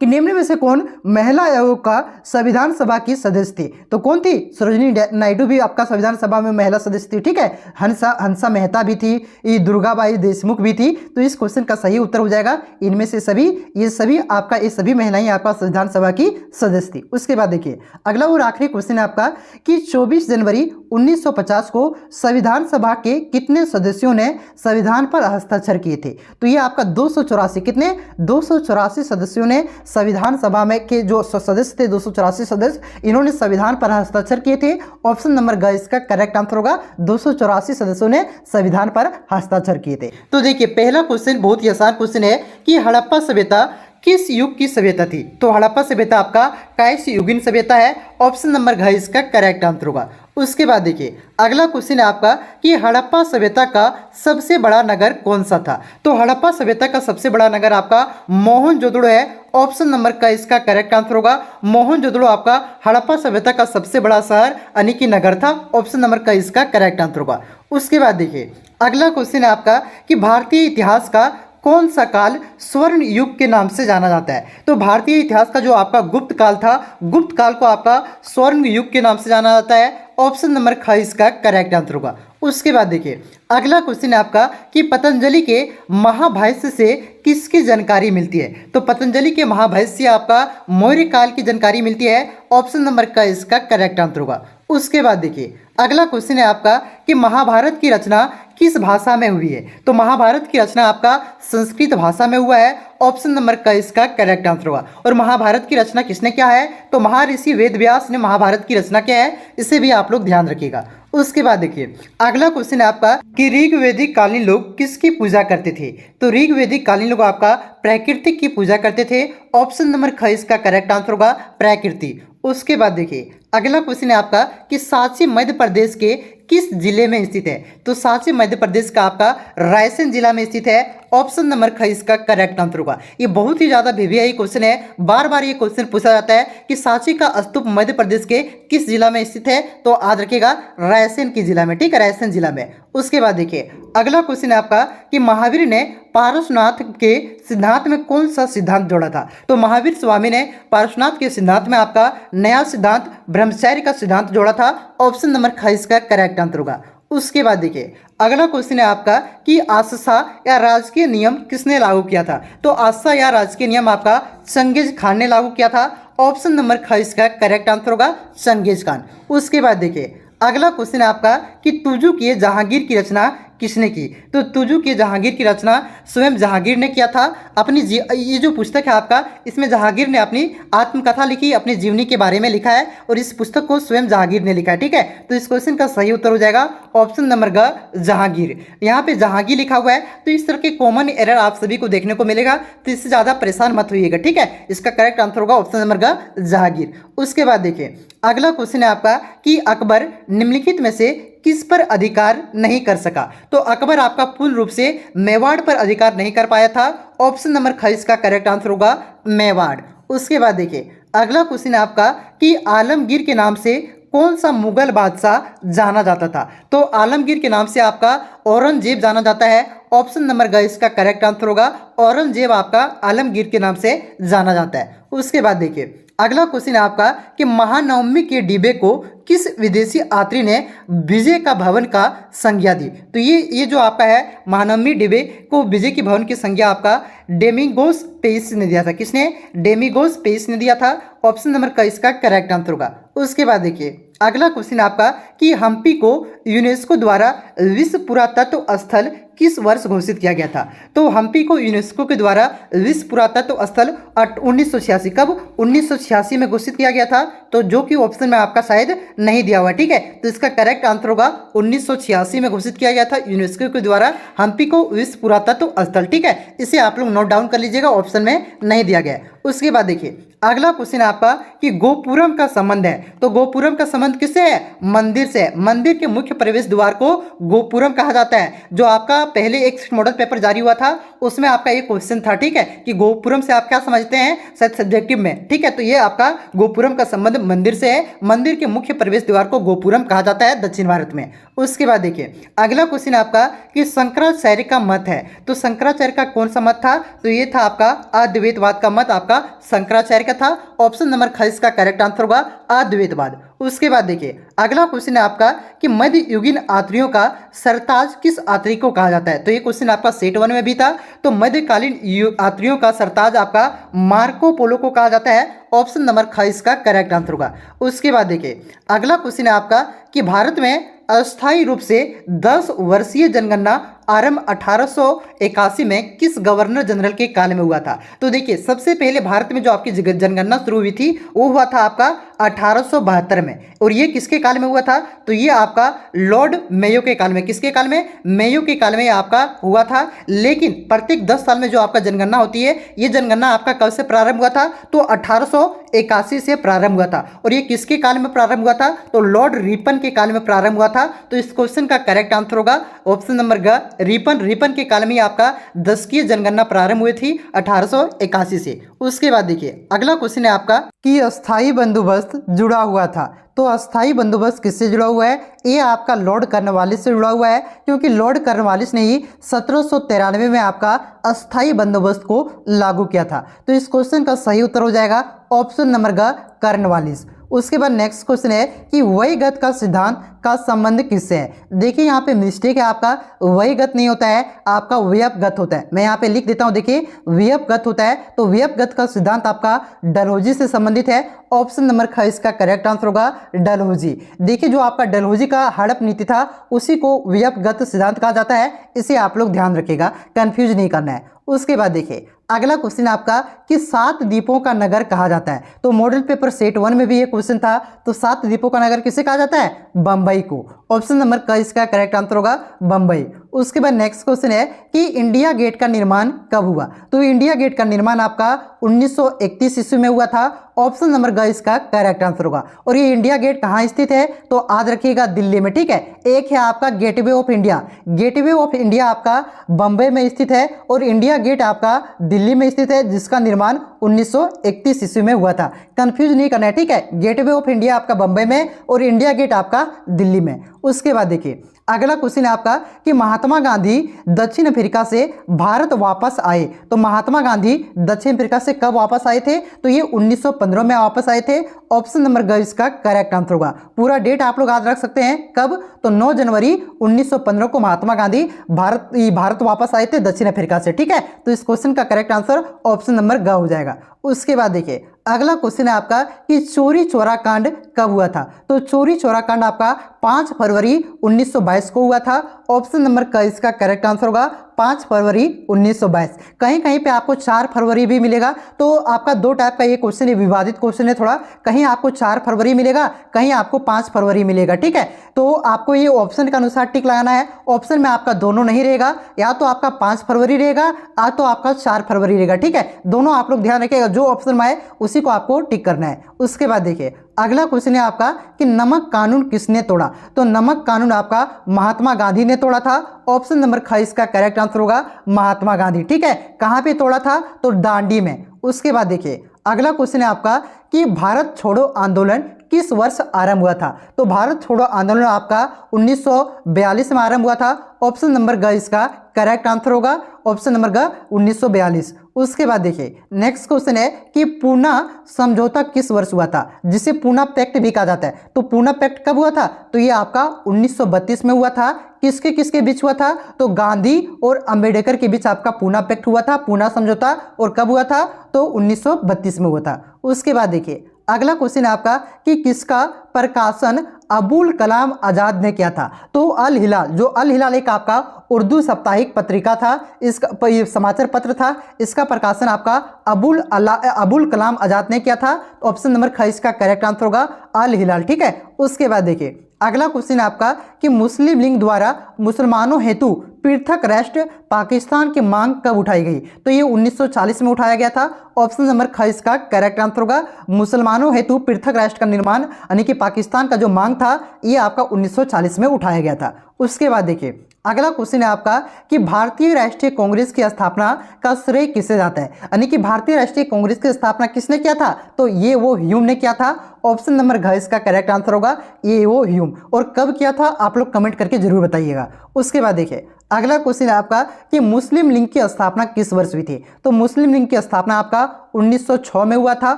कि निम्न में से कौन महिला आयोग का संविधान सभा की सदस्य थी, तो कौन थी, सरोजिनी नायडू भी आपका संविधान सभा में महिला सदस्य थी, ठीक है। हंसा मेहता भी थी, ये दुर्गाबाई देशमुख भी थी। तो इस क्वेश्चन का सही उत्तर हो जाएगा इनमें से सभी, ये सभी महिलाएं आपका संविधान सभा की सदस्य थी। उसके बाद देखिए अगला और आखिरी क्वेश्चन है आपका कि 24 जनवरी 1950 को संविधान सभा के कितने सदस्यों ने संविधान पर हस्ताक्षर किए थे, तो ये आपका 284, कितने, 284 सदस्यों ने संविधान सभा में के जो सदस्य थे, 284 सदस्य, इन्होंने संविधान पर हस्ताक्षर किए थे। ऑप्शन नंबर ग इसका करेक्ट आंसर होगा, 284 सदस्यों ने संविधान पर हस्ताक्षर किए थे। तो देखिए पहला क्वेश्चन बहुत ही आसान क्वेश्चन है कि हड़प्पा सभ्यता किस युग की सभ्यता थी, तो हड़प्पा सभ्यता आपका कांस्य युगीन सभ्यता है, ऑप्शन नंबर घ इसका करेक्ट आंसर होगा। उसके बाद देखिए अगला क्वेश्चन है आपका कि हड़प्पा सभ्यता का सबसे बड़ा नगर कौन सा था, तो हड़प्पा सभ्यता का सबसे बड़ा नगर आपका मोहनजोदड़ो है, ऑप्शन नंबर का इसका करेक्ट आंसर होगा। मोहनजोदड़ो आपका हड़प्पा सभ्यता का सबसे बड़ा शहर यानी कि नगर था, ऑप्शन नंबर का इसका करेक्ट आंसर होगा। उसके बाद देखिए अगला क्वेश्चन है आपका कि भारतीय इतिहास का कौन सा काल स्वर्ण युग के नाम से जाना जाता है, तो भारतीय इतिहास का जो आपका गुप्त काल था, गुप्त काल को आपका स्वर्ण युग के नाम से जाना जाता है, ऑप्शन नंबर ख इसका करेक्ट आंसर होगा। उसके बाद देखिए अगला क्वेश्चन है आपका कि पतंजलि के महाभाष्य से किसकी जानकारी मिलती है, तो पतंजलि के महाभाष्य से आपका मौर्य काल की जानकारी मिलती है, ऑप्शन नंबर का इसका करेक्ट आंसर होगा। उसके बाद देखिए अगला क्वेश्चन है आपका कि महाभारत की रचना किस भाषा में हुई है, तो महाभारत की रचना आपका संस्कृत भाषा में हुआ है, ऑप्शन नंबर का इसका करेक्ट आंसर होगा। और महाभारत की रचना किसने किया है, तो महर्षि वेदव्यास ने महाभारत की रचना किया है, इसे भी आप लोग ध्यान रखिएगा। उसके बाद देखिए अगला क्वेश्चन है आपका कि ऋग्वैदिक कालीन लोग किसकी पूजा करते थे, तो ऋग्वैदिक कालीन लोग आपका प्रकृति की पूजा करते थे, ऑप्शन नंबर ख इसका करेक्ट आंसर होगा, प्रकृति। उसके बाद देखिए अगला क्वेश्चन है आपका कि सांची मध्य प्रदेश के किस जिले में स्थित है, तो सांची मध्य प्रदेश का आपका रायसेन जिला में स्थित है, ऑप्शन नंबर ख इसका करेक्ट आंसर होगा। ये बहुत ही ज़्यादा वीवीआई क्वेश्चन है, बार बार ये क्वेश्चन पूछा जाता है कि सांची का स्तूप मध्य प्रदेश के किस जिला में स्थित है, तो याद रखिएगा रायसेन की जिला में, ठीक है, रायसेन जिला में। उसके बाद देखिए अगला क्वेश्चन है आपका कि महावीर ने पारसनाथ के सिद्धांत में कौन सा सिद्धांत जोड़ा था, तो महावीर स्वामी ने पारसनाथ के सिद्धांत में आपका नया सिद्धांत ब्रह्मचर्य का सिद्धांत जोड़ा था, ऑप्शन नंबर ख इसका करेक्ट आंसर होगा। उसके बाद देखिए अगला क्वेश्चन है आपका कि आस्था या राजकीय नियम किसने लागू किया था, तो आस्था या राजकीय नियम आपका चंगेज खान ने लागू किया था, ऑप्शन नंबर ख इसका करेक्ट आंसर होगा, चंगेज खान। उसके बाद देखिए अगला क्वेश्चन है आपका कि तुजुक-ए जहांगीर की रचना किसने की, तो तुजुक-ए जहांगीर की रचना स्वयं जहांगीर ने किया था। अपनी ये जो पुस्तक है आपका, इसमें जहांगीर ने अपनी आत्मकथा लिखी, अपनी जीवनी के बारे में लिखा है, और इस पुस्तक को स्वयं जहांगीर ने लिखा है, ठीक है। तो इस क्वेश्चन का सही उत्तर हो जाएगा ऑप्शन नंबर ग जहांगीर। यहाँ पे जहांगीर लिखा हुआ है, तो इस तरह के कॉमन एरर आप सभी को देखने को मिलेगा, तो इससे ज़्यादा परेशान मत होइएगा, ठीक है। इसका करेक्ट आंसर होगा ऑप्शन नंबर ग जहांगीर। उसके बाद देखिए अगला क्वेश्चन है आपका कि अकबर निम्नलिखित में से किस पर अधिकार नहीं कर सका, तो अकबर आपका पूर्ण रूप से मेवाड़ पर अधिकार नहीं कर पाया था, ऑप्शन नंबर ख इसका करेक्ट आंसर होगा, मेवाड़। उसके बाद देखिए अगला क्वेश्चन है आपका कि आलमगीर के नाम से कौन सा मुगल बादशाह जाना जाता था, तो आलमगीर के नाम से आपका औरंगजेब जाना जाता है, ऑप्शन नंबर ग इसका करेक्ट आंसर होगा, औरंगजेब आपका आलमगीर के नाम से जाना जाता है। उसके बाद देखिए अगला क्वेश्चन है आपका कि महानवमी के डिबे को किस विदेशी यात्री ने विजय का भवन का संज्ञा दी, तो ये जो आपका है महानवमी डिबे को विजय की भवन की संज्ञा आपका डेमिगोस पेस ने दिया था, किसने, डेमिगोस पेस ने दिया था, ऑप्शन नंबर का इसका करेक्ट आंसर होगा। उसके बाद देखिए अगला क्वेश्चन आपका कि हम्पी को यूनेस्को द्वारा विश्व पुरातत्व स्थल किस वर्ष घोषित किया गया था। तो हम्पी को यूनेस्को के द्वारा विश्व पुरातत्व स्थल 1986 कब 1986 में घोषित किया गया था। तो जो कि ऑप्शन में आपका शायद नहीं दिया हुआ, ठीक है। तो इसका करेक्ट आंसर होगा 1986 में घोषित किया गया था यूनेस्को के द्वारा हम्पी को विश्व पुरातत्व स्थल, ठीक है। इसे आप लोग नोट डाउन कर लीजिएगा, ऑप्शन में नहीं दिया गया। उसके बाद देखिए अगला क्वेश्चन आपका कि गोपुरम का संबंध है। तो गोपुरम का संबंध किससे है? मंदिर से। मंदिर के मुख्य प्रवेश द्वार को गोपुरम कहा जाता है। जो आपका पहले एक मॉडल पेपर जारी हुआ था उसमें आपका एक क्वेश्चन था, ठीक है, कि गोपुरम से आप क्या समझते हैं शायद सब्जेक्टिव में, ठीक है। तो ये आपका गोपुरम का संबंध मंदिर से है। मंदिर के मुख्य प्रवेश द्वार को गोपुरम कहा जाता है दक्षिण भारत में। उसके बाद देखिए अगला क्वेश्चन आपका कि शंकराचार्य का मत है। तो शंकराचार्य का कौन सा मत था? तो ये था आपका अद्वैतवाद का मत आपका शंकराचार्य का था। ऑप्शन नंबर ख इसका करेक्ट आंसर होगा अद्वैतवाद। उसके बाद देखिए अगला क्वेश्चन है आपका कि मध्ययुगीन आत्रियों का सरताज किस आत्री को कहा जाता है। तो ये क्वेश्चन आपका सेट 1 में भी था। तो मध्यकालीन आत्रियों का सरताज आपका मार्को पोलो को कहा जाता है। ऑप्शन नंबर ख इसका करेक्ट आंसर होगा। उसके बाद देखिए अगला क्वेश्चन है आपका कि भारत में अस्थायी रूप से 10 वर्षीय जनगणना आरंभ 1881 में किस गवर्नर जनरल के काल में हुआ था। तो देखिए सबसे पहले भारत में जो आपकी जनगणना शुरू हुई थी वो हुआ था आपका 1872 में। और ये किसके काल में हुआ था? तो ये आपका लॉर्ड मेयो के काल में। किसके काल में? मेयो के काल में आपका हुआ था। लेकिन प्रत्येक 10 साल में जो आपका जनगणना होती है ये जनगणना आपका कब से प्रारंभ हुआ था? तो 1881 से प्रारंभ हुआ था। और ये किसके काल में प्रारंभ हुआ था? तो लॉर्ड रिपन के काल में प्रारंभ हुआ था। तो इस क्वेश्चन का करेक्ट आंसर होगा ऑप्शन नंबर ग रिपन के काल में आपका 10वीं जनगणना प्रारंभ हुई थी 1881 से। उसके बाद देखिए अगला क्वेश्चन है आपका कि अस्थाई बंदोबस्त जुड़ा हुआ था। तो अस्थाई बंदोबस्त किससे जुड़ा हुआ है? ये आपका लॉर्ड कॉर्नवालिस से जुड़ा हुआ है, क्योंकि लॉर्ड कॉर्नवालिस ने ही 1793 में आपका अस्थाई बंदोबस्त को लागू किया था। तो इस क्वेश्चन का सही उत्तर हो जाएगा ऑप्शन नंबर ग कॉर्नवालिस। उसके बाद नेक्स्ट क्वेश्चन है कि वहीगत का सिद्धांत का संबंध किससे है। देखिए यहाँ पे मिस्टेक है, आपका वहीगत नहीं होता है, आपका व्यपगत होता है। मैं यहाँ पे लिख देता हूँ, देखिए व्यपगत होता है। तो व्यपगत का सिद्धांत आपका डलहौजी से संबंधित है। ऑप्शन नंबर ख इसका करेक्ट आंसर होगा डलहौजी। देखिए जो आपका डलहौजी का हड़प नीति था उसी को व्यपगत सिद्धांत कहा जाता है। इसे आप लोग ध्यान रखिएगा, कंफ्यूज नहीं करना है। उसके बाद देखिए अगला क्वेश्चन आपका कि 7 द्वीपों का नगर कहा जाता है। तो मॉडल पेपर सेट 1 में भी ये क्वेश्चन था। तो 7 द्वीपों का नगर किसे कहा जाता है? बंबई को। ऑप्शन नंबर क इसका करेक्ट आंसर होगा बंबई। उसके बाद नेक्स्ट क्वेश्चन है कि इंडिया गेट का निर्माण कब हुआ। तो इंडिया गेट का निर्माण आपका 1931 ईस्वी में हुआ था। ऑप्शन नंबर ग इसका करेक्ट आंसर होगा। और ये इंडिया गेट कहाँ स्थित है? तो याद रखिएगा दिल्ली में, ठीक है। एक है आपका gateway of India. Gateway of India आपका बंबई में स्थित है और इंडिया गेट आपका दिल्ली में स्थित है, जिसका निर्माण 1931 ईस्वी में हुआ था। कंफ्यूज नहीं करना है, ठीक है। गेटवे ऑफ इंडिया आपका बंबई में और इंडिया गेट आपका दिल्ली में। उसके बाद देखिए अगला क्वेश्चन है आपका कि महात्मा गांधी दक्षिण अफ्रीका से भारत वापस आए। तो महात्मा गांधी दक्षिण अफ्रीका से कब वापस आए थे? तो ये 1915 में वापस आए थे। ऑप्शन नंबर ग इसका करेक्ट आंसर होगा। पूरा डेट आप लोग याद रख सकते हैं, कब? तो 9 जनवरी 1915 को महात्मा गांधी भारत वापस आए थे दक्षिण अफ्रीका से, ठीक है। तो इस क्वेश्चन का करेक्ट आंसर ऑप्शन नंबर ग हो जाएगा। उसके बाद देखिए अगला क्वेश्चन है आपका कि चोरी चोरा कांड कब हुआ था। तो चोरी चोरा कांड आपका 5 फरवरी 1922 को हुआ था। ऑप्शन नंबर क इसका करेक्ट आंसर होगा 5 फरवरी 1922। कहीं कहीं पे आपको 4 फरवरी भी मिलेगा। तो आपका 2 टाइप का ये क्वेश्चन है, विवादित क्वेश्चन है थोड़ा। कहीं आपको 4 फरवरी मिलेगा, कहीं आपको 5 फरवरी मिलेगा, ठीक है। तो आपको ये ऑप्शन के अनुसार टिक लगाना है। ऑप्शन में आपका दोनों नहीं रहेगा, या तो आपका 5 फरवरी रहेगा या तो आपका 4 फरवरी रहेगा, ठीक है। दोनों आप लोग ध्यान रखिएगा, जो ऑप्शन में आए उसी को आपको टिक करना है। उसके बाद देखिए अगला क्वेश्चन है आपका कि नमक कानून किसने तोड़ा। तो नमक कानून आपका महात्मा गांधी ने तोड़ा था। ऑप्शन नंबर ख इसका करेक्ट आंसर होगा महात्मा गांधी, ठीक है। कहां पे तोड़ा था? तो दांडी में। उसके बाद देखिए अगला क्वेश्चन है आपका कि भारत छोड़ो आंदोलन किस वर्ष आरंभ हुआ था। तो भारत छोड़ो आंदोलन आपका 1942 में आरंभ हुआ था। ऑप्शन नंबर ग इसका करेक्ट आंसर होगा, ऑप्शन नंबर ग 1942। उसके बाद देखिए नेक्स्ट क्वेश्चन है कि पूना समझौता किस वर्ष हुआ था, जिसे पूना पैक्ट भी कहा जाता है। तो पूना पैक्ट कब हुआ था? तो ये आपका 1932 में हुआ था। किसके किसके बीच हुआ था? तो गांधी और अंबेडकर के बीच आपका पूना पैक्ट हुआ था, पूना समझौता। और कब हुआ था? तो 1932 में हुआ था। उसके बाद देखिए अगला क्वेश्चन है आपका कि किसका प्रकाशन अबुल कलाम आज़ाद ने किया था? तो अल हिलाल, जो अल हिलाल एक आपका उर्दू साप्ताहिक पत्रिका था, इसका ये समाचार पत्र था, इसका प्रकाशन आपका अबुल कलाम आज़ाद ने किया था। तो ऑप्शन नंबर ख इसका करेक्ट आंसर होगा अल हिलाल। ठीक है, उसके बाद देखिए अगला क्वेश्चन है आपका कि मुस्लिम लीग द्वारा मुसलमानों हेतु पृथक राष्ट्र पाकिस्तान की मांग कब उठाई गई? तो ये 1940 में उठाया गया था। ऑप्शन नंबर ख इसका करेक्ट आंसर होगा मुसलमानों हेतु पृथक राष्ट्र का निर्माण यानी कि पाकिस्तान का जो मांग था ये आपका 1940 में उठाया गया था। उसके बाद देखिए अगला क्वेश्चन है आपका कि भारतीय राष्ट्रीय कांग्रेस की स्थापना का श्रेय किसे जाता है? यानी कि भारतीय राष्ट्रीय कांग्रेस की स्थापना किसने किया था? तो ये वो ह्यूम ने किया था। ऑप्शन नंबर घ इसका करेक्ट आंसर होगा ये वो ह्यूम। और कब किया था आप लोग कमेंट करके जरूर बताइएगा। उसके बाद देखिए अगला क्वेश्चन है आपका कि मुस्लिम लीग की स्थापना किस वर्ष हुई थी? तो मुस्लिम लीग की स्थापना आपका 1906 में हुआ था।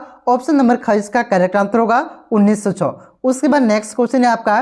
ऑप्शन नंबर ख इसका करेक्ट आंसर होगा 1906। उसके बाद नेक्स्ट क्वेश्चन है आपका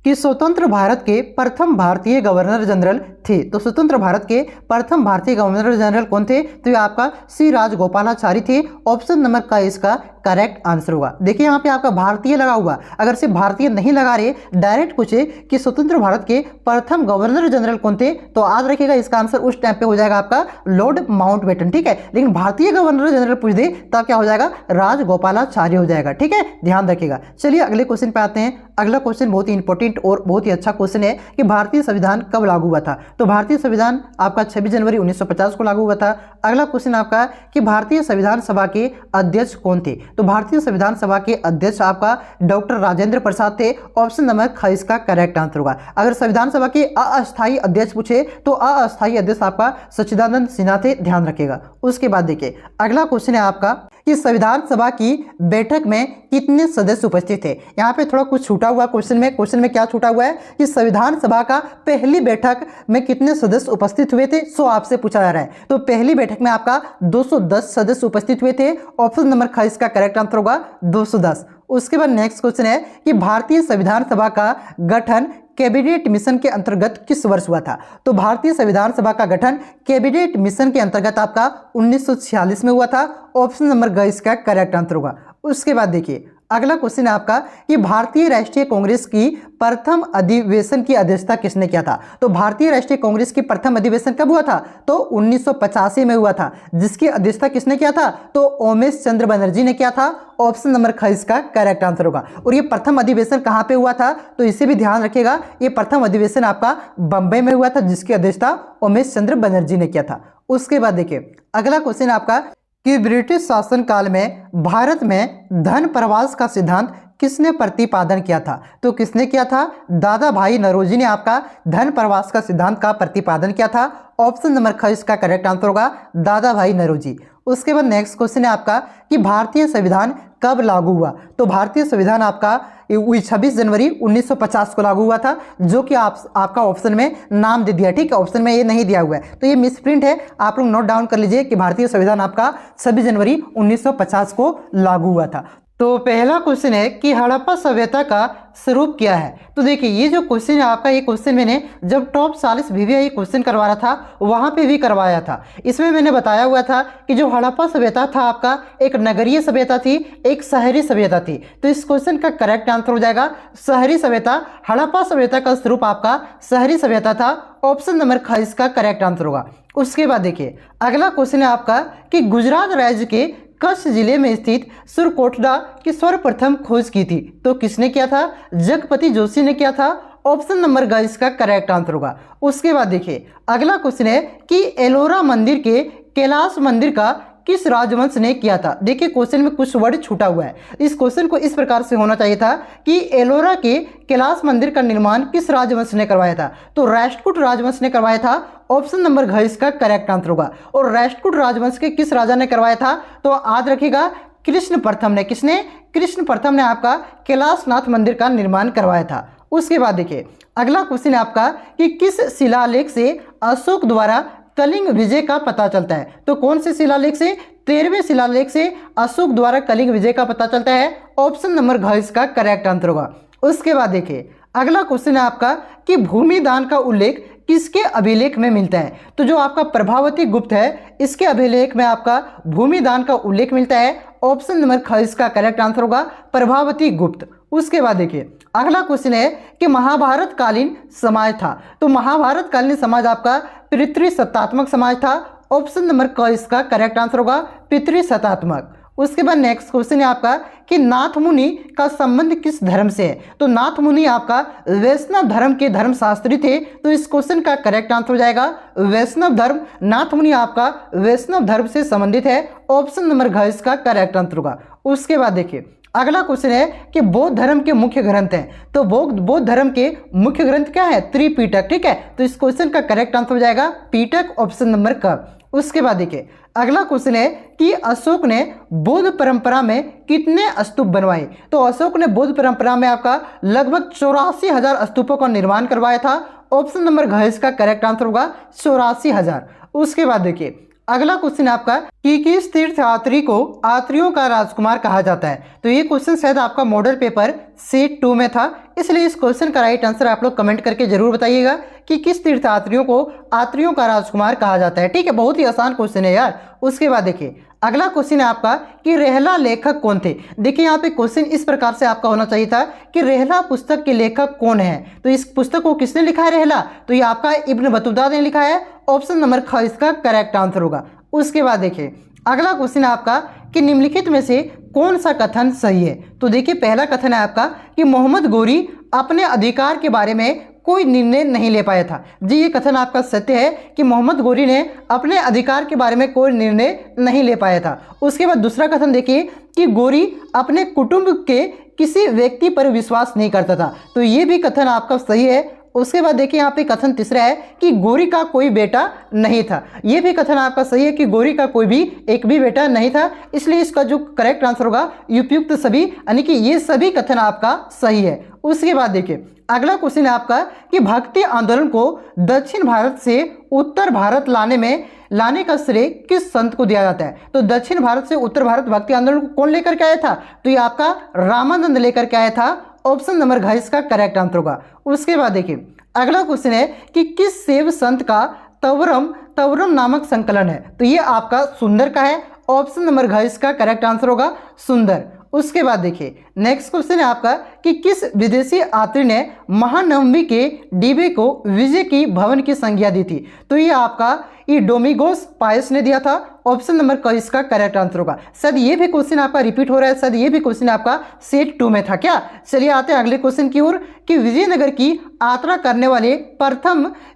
कि स्वतंत्र भारत के प्रथम भारतीय गवर्नर जनरल थे। तो स्वतंत्र भारत के प्रथम भारतीय गवर्नर जनरल कौन थे? तो ये आपका सी राजगोपालाचारी थे। ऑप्शन नंबर का इसका करेक्ट आंसर होगा। देखिए यहाँ पे आपका भारतीय लगा हुआ, अगर सिर्फ भारतीय नहीं लगा रहे, डायरेक्ट पूछे कि स्वतंत्र भारत के प्रथम गवर्नर जनरल कौन थे, तो याद रखिएगा इसका आंसर उस टाइम पे हो जाएगा आपका लॉर्ड माउंटबेटन। ठीक है, लेकिन भारतीय गवर्नर जनरल पूछ दे तब क्या हो जाएगा? राजगोपालाचार्य हो जाएगा। ठीक है, ध्यान रखिएगा। चलिए अगले क्वेश्चन पे आते हैं। अगला क्वेश्चन बहुत ही इंपॉर्टेंट और बहुत ही अच्छा क्वेश्चन है कि भारतीय संविधान कब लागू हुआ था? तो भारतीय संविधान आपका 26 जनवरी 1950 को लागू हुआ था। अगला क्वेश्चन आपका कि भारतीय संविधान सभा के अध्यक्ष कौन थे? तो भारतीय संविधान सभा के अध्यक्ष आपका डॉक्टर राजेंद्र प्रसाद थे। ऑप्शन नंबर ख इसका करेक्ट आंसर होगा। अगर संविधान सभा के अस्थायी अध्यक्ष पूछे तो अस्थायी अध्यक्ष आपका सच्चिदानंद सिन्हा थे, ध्यान रखिएगा। उसके बाद देखिए अगला क्वेश्चन है आपका कि संविधान सभा की बैठक में कितने सदस्य उपस्थित थे? यहाँ पे थोड़ा कुछ छूटा हुआ क्वेश्चन में क्या छूटा हुआ है कि संविधान सभा का पहली बैठक में कितने सदस्य उपस्थित हुए थे, सो आपसे पूछा जा रहा है। तो पहली बैठक में आपका 210 सदस्य उपस्थित हुए थे। ऑप्शन नंबर ख इसका करेक्ट आंसर होगा 210। उसके बाद नेक्स्ट क्वेश्चन है कि भारतीय संविधान सभा का गठन कैबिनेट मिशन के अंतर्गत किस वर्ष हुआ था? तो भारतीय संविधान सभा का गठन कैबिनेट मिशन के अंतर्गत आपका 1946 में हुआ था। ऑप्शन नंबर ग इसका करेक्ट आंसर होगा। उसके बाद देखिए अगला क्वेश्चन है आपका कि भारतीय राष्ट्रीय कांग्रेस की प्रथम अधिवेशन की अध्यक्षता किसने किया था? तो भारतीय राष्ट्रीय कांग्रेस की प्रथम अधिवेशन कब हुआ था? तो 1985 में हुआ था। जिसकी अध्यक्षता किसने किया था? तो ओमेश चंद्र बनर्जी ने किया था। ऑप्शन नंबर ख इसका करेक्ट आंसर होगा। और ये प्रथम अधिवेशन कहाँ पे हुआ था? तो इसे भी ध्यान रखिएगा, ये प्रथम अधिवेशन आपका बंबई में हुआ था, जिसकी अध्यक्षता ओमेश चंद्र बनर्जी ने किया था। उसके बाद देखिए अगला क्वेश्चन आपका कि ब्रिटिश शासन काल में भारत में धन प्रवास का सिद्धांत किसने प्रतिपादन किया था? तो किसने किया था? दादा भाई नौरोजी ने आपका धन प्रवास का सिद्धांत का प्रतिपादन किया था। ऑप्शन नंबर ख इसका करेक्ट आंसर होगा दादा भाई नौरोजी। उसके बाद नेक्स्ट क्वेश्चन है आपका कि भारतीय संविधान कब लागू हुआ? तो भारतीय संविधान आपका 26 जनवरी 1950 को लागू हुआ था, जो कि आपका ऑप्शन में नाम दे दिया। ठीक है, ऑप्शन में ये नहीं दिया हुआ है, तो ये मिसप्रिंट है, आप लोग नोट डाउन कर लीजिए कि भारतीय संविधान आपका 26 जनवरी 1950 को लागू हुआ था। तो पहला क्वेश्चन है कि हड़प्पा सभ्यता का स्वरूप क्या है? तो देखिए ये जो क्वेश्चन है आपका, ये क्वेश्चन मैंने जब टॉप 40 VVI क्वेश्चन करवा रहा था वहाँ पे भी करवाया था। इसमें मैंने बताया हुआ था कि जो हड़प्पा सभ्यता था आपका एक नगरीय सभ्यता थी, एक शहरी सभ्यता थी। तो इस क्वेश्चन का करेक्ट आंसर हो जाएगा शहरी सभ्यता। हड़प्पा सभ्यता का स्वरूप आपका शहरी सभ्यता था। ऑप्शन नंबर ख इसका करेक्ट आंसर होगा। उसके बाद देखिए अगला क्वेश्चन है आपका कि गुजरात राज्य के कच्छ जिले में स्थित सुरकोटडा की सर्वप्रथम खोज की थी? तो किसने किया था? जगपति जोशी ने किया था। ऑप्शन नंबर ग इसका करेक्ट आंसर होगा। उसके बाद देखिए अगला क्वेश्चन है कि एलोरा मंदिर के कैलाश मंदिर का किस राजवंश ने किया था? देखिए क्वेश्चन में कुछ वर्ड छूटा हुआ है। इस क्वेश्चन को इस प्रकार से होना चाहिए था कि एलोरा के कैलाश मंदिर का निर्माण किस राजवंश ने करवाया था? तो राष्ट्रकूट राजवंश ने करवाया था। ऑप्शन नंबर घ इसका करेक्ट आंसर होगा। और राष्ट्रकूट राजवंश के किस राजा ने करवाया था? तो याद रखिएगा कृष्ण प्रथम ने। किसने? कृष्ण प्रथम ने आपका कैलाशनाथ मंदिर का निर्माण करवाया था। उसके बाद देखिए अगला क्वेश्चन है आपका कि किस शिलालेख से अशोक द्वारा कलिंग विजय का पता चलता है? तो कौन से शिलालेख से? 13वें शिलालेख से अशोक द्वारा कलिंग विजय का पता चलता है। ऑप्शन नंबर घ इसका करेक्ट आंसर होगा। उसके बाद देखिए अगला क्वेश्चन है आपका कि भूमि दान का उल्लेख किसके अभिलेख में मिलता है। तो जो आपका प्रभावती गुप्त है इसके अभिलेख में आपका भूमि दान का उल्लेख मिलता है। ऑप्शन नंबर ख इसका करेक्ट आंसर होगा प्रभावती गुप्त। उसके बाद देखिए अगला क्वेश्चन है कि महाभारत कालीन समाज था। तो महाभारत कालीन समाज आपका पितृसत्तात्मक समाज था। ऑप्शन नंबर क इसका करेक्ट आंसर होगा पितृसत्तात्मक। उसके बाद नेक्स्ट क्वेश्चन है आपका कि नाथ मुनि का संबंध किस धर्म से है। तो नाथ मुनि आपका वैष्णव धर्म के धर्मशास्त्री थे। तो इस क्वेश्चन का करेक्ट आंसर हो जाएगा वैष्णव धर्म। नाथ मुनि आपका वैष्णव धर्म से संबंधित है। ऑप्शन नंबर घ इसका करेक्ट आंसर होगा। उसके बाद देखिए अगला क्वेश्चन है कि बौद्ध धर्म के मुख्य ग्रंथ हैं। तो बौद्ध धर्म के मुख्य ग्रंथ क्या है, त्रिपिटक। ठीक है, तो इस क्वेश्चन का करेक्ट आंसर हो जाएगा पीटक। ऑप्शन नंबर क। उसके बाद देखिए अगला क्वेश्चन है कि अशोक ने बौद्ध परंपरा में कितने स्तूप बनवाए। तो अशोक ने बौद्ध परंपरा में आपका लगभग 84,000 स्तूपों का निर्माण करवाया था। ऑप्शन नंबर घ इसका करेक्ट आंसर होगा 84,000। उसके बाद देखिए अगला क्वेश्चन आपका कि किस तीर्थयात्री को यात्रियों का राजकुमार कहा जाता है। तो ये क्वेश्चन शायद आपका मॉडल पेपर सेट 2 में था, इसलिए इस क्वेश्चन का राइट आंसर आप लोग कमेंट करके जरूर बताइएगा कि किस तीर्थयात्रियों को यात्रियों का राजकुमार कहा जाता है। ठीक है, बहुत ही आसान क्वेश्चन है यार। उसके बाद देखिए अगला क्वेश्चन है आपका कि रेहला लेखक कौन थे। देखिए यहाँ पे क्वेश्चन इस प्रकार से आपका होना चाहिए था कि रेहला पुस्तक के लेखक कौन है। तो इस पुस्तक को किसने लिखा है रेहला, तो ये आपका इब्न बतूता ने लिखा है। ऑप्शन नंबर ख इसका करेक्ट आंसर होगा। उसके बाद देखिए अगला क्वेश्चन है आपका कि निम्नलिखित में से कौन सा कथन सही है। तो देखिए पहला कथन है आपका कि मोहम्मद गोरी अपने अधिकार के बारे में कोई निर्णय नहीं ले पाया था। जी ये कथन आपका सत्य है कि मोहम्मद गोरी ने अपने अधिकार के बारे में कोई निर्णय नहीं ले पाया था। उसके बाद दूसरा कथन देखिए कि गोरी अपने कुटुंब के किसी व्यक्ति पर विश्वास नहीं करता था। तो ये भी कथन आपका सही है। उसके बाद देखिए यहाँ पे कथन तीसरा है कि गोरी का कोई बेटा नहीं था। ये भी कथन आपका सही है कि गोरी का कोई भी एक भी बेटा नहीं था, इसलिए इसका जो करेक्ट आंसर होगा उपयुक्त सभी, यानी कि ये सभी कथन आपका सही है। उसके बाद देखिए अगला क्वेश्चन है आपका कि भक्ति आंदोलन को दक्षिण भारत से उत्तर भारत लाने का श्रेय किस संत को दिया जाता है। तो दक्षिण भारत से उत्तर भारत भक्ति आंदोलन को कौन लेकर के आया था, तो ये आपका रामानंद लेकर के आया था। ऑप्शन नंबर घ इसका करेक्ट आंसर होगा। उसके बाद देखिए अगला क्वेश्चन है कि किस शैव संत का तवरम नामक संकलन है। तो ये आपका सुंदर का है। ऑप्शन नंबर घ इसका करेक्ट आंसर होगा सुंदर। उसके बाद देखिए नेक्स्ट क्वेश्चन है आपका कि किस विदेशी यात्री ने महानवमी के डिबे को विजय की भवन की संज्ञा दी थी। तो ये आपका डोमिगोस पायस ने दिया था। ऑप्शन नंबर क इसका करेक्ट आंसर होगा। शायद ये भी क्वेश्चन आपका रिपीट हो रहा है, शायद ये भी क्वेश्चन आपका सेट 2 में था क्या। चलिए आते हैं अगले क्वेश्चन की ओर कि विजयनगर की यात्रा करने वाले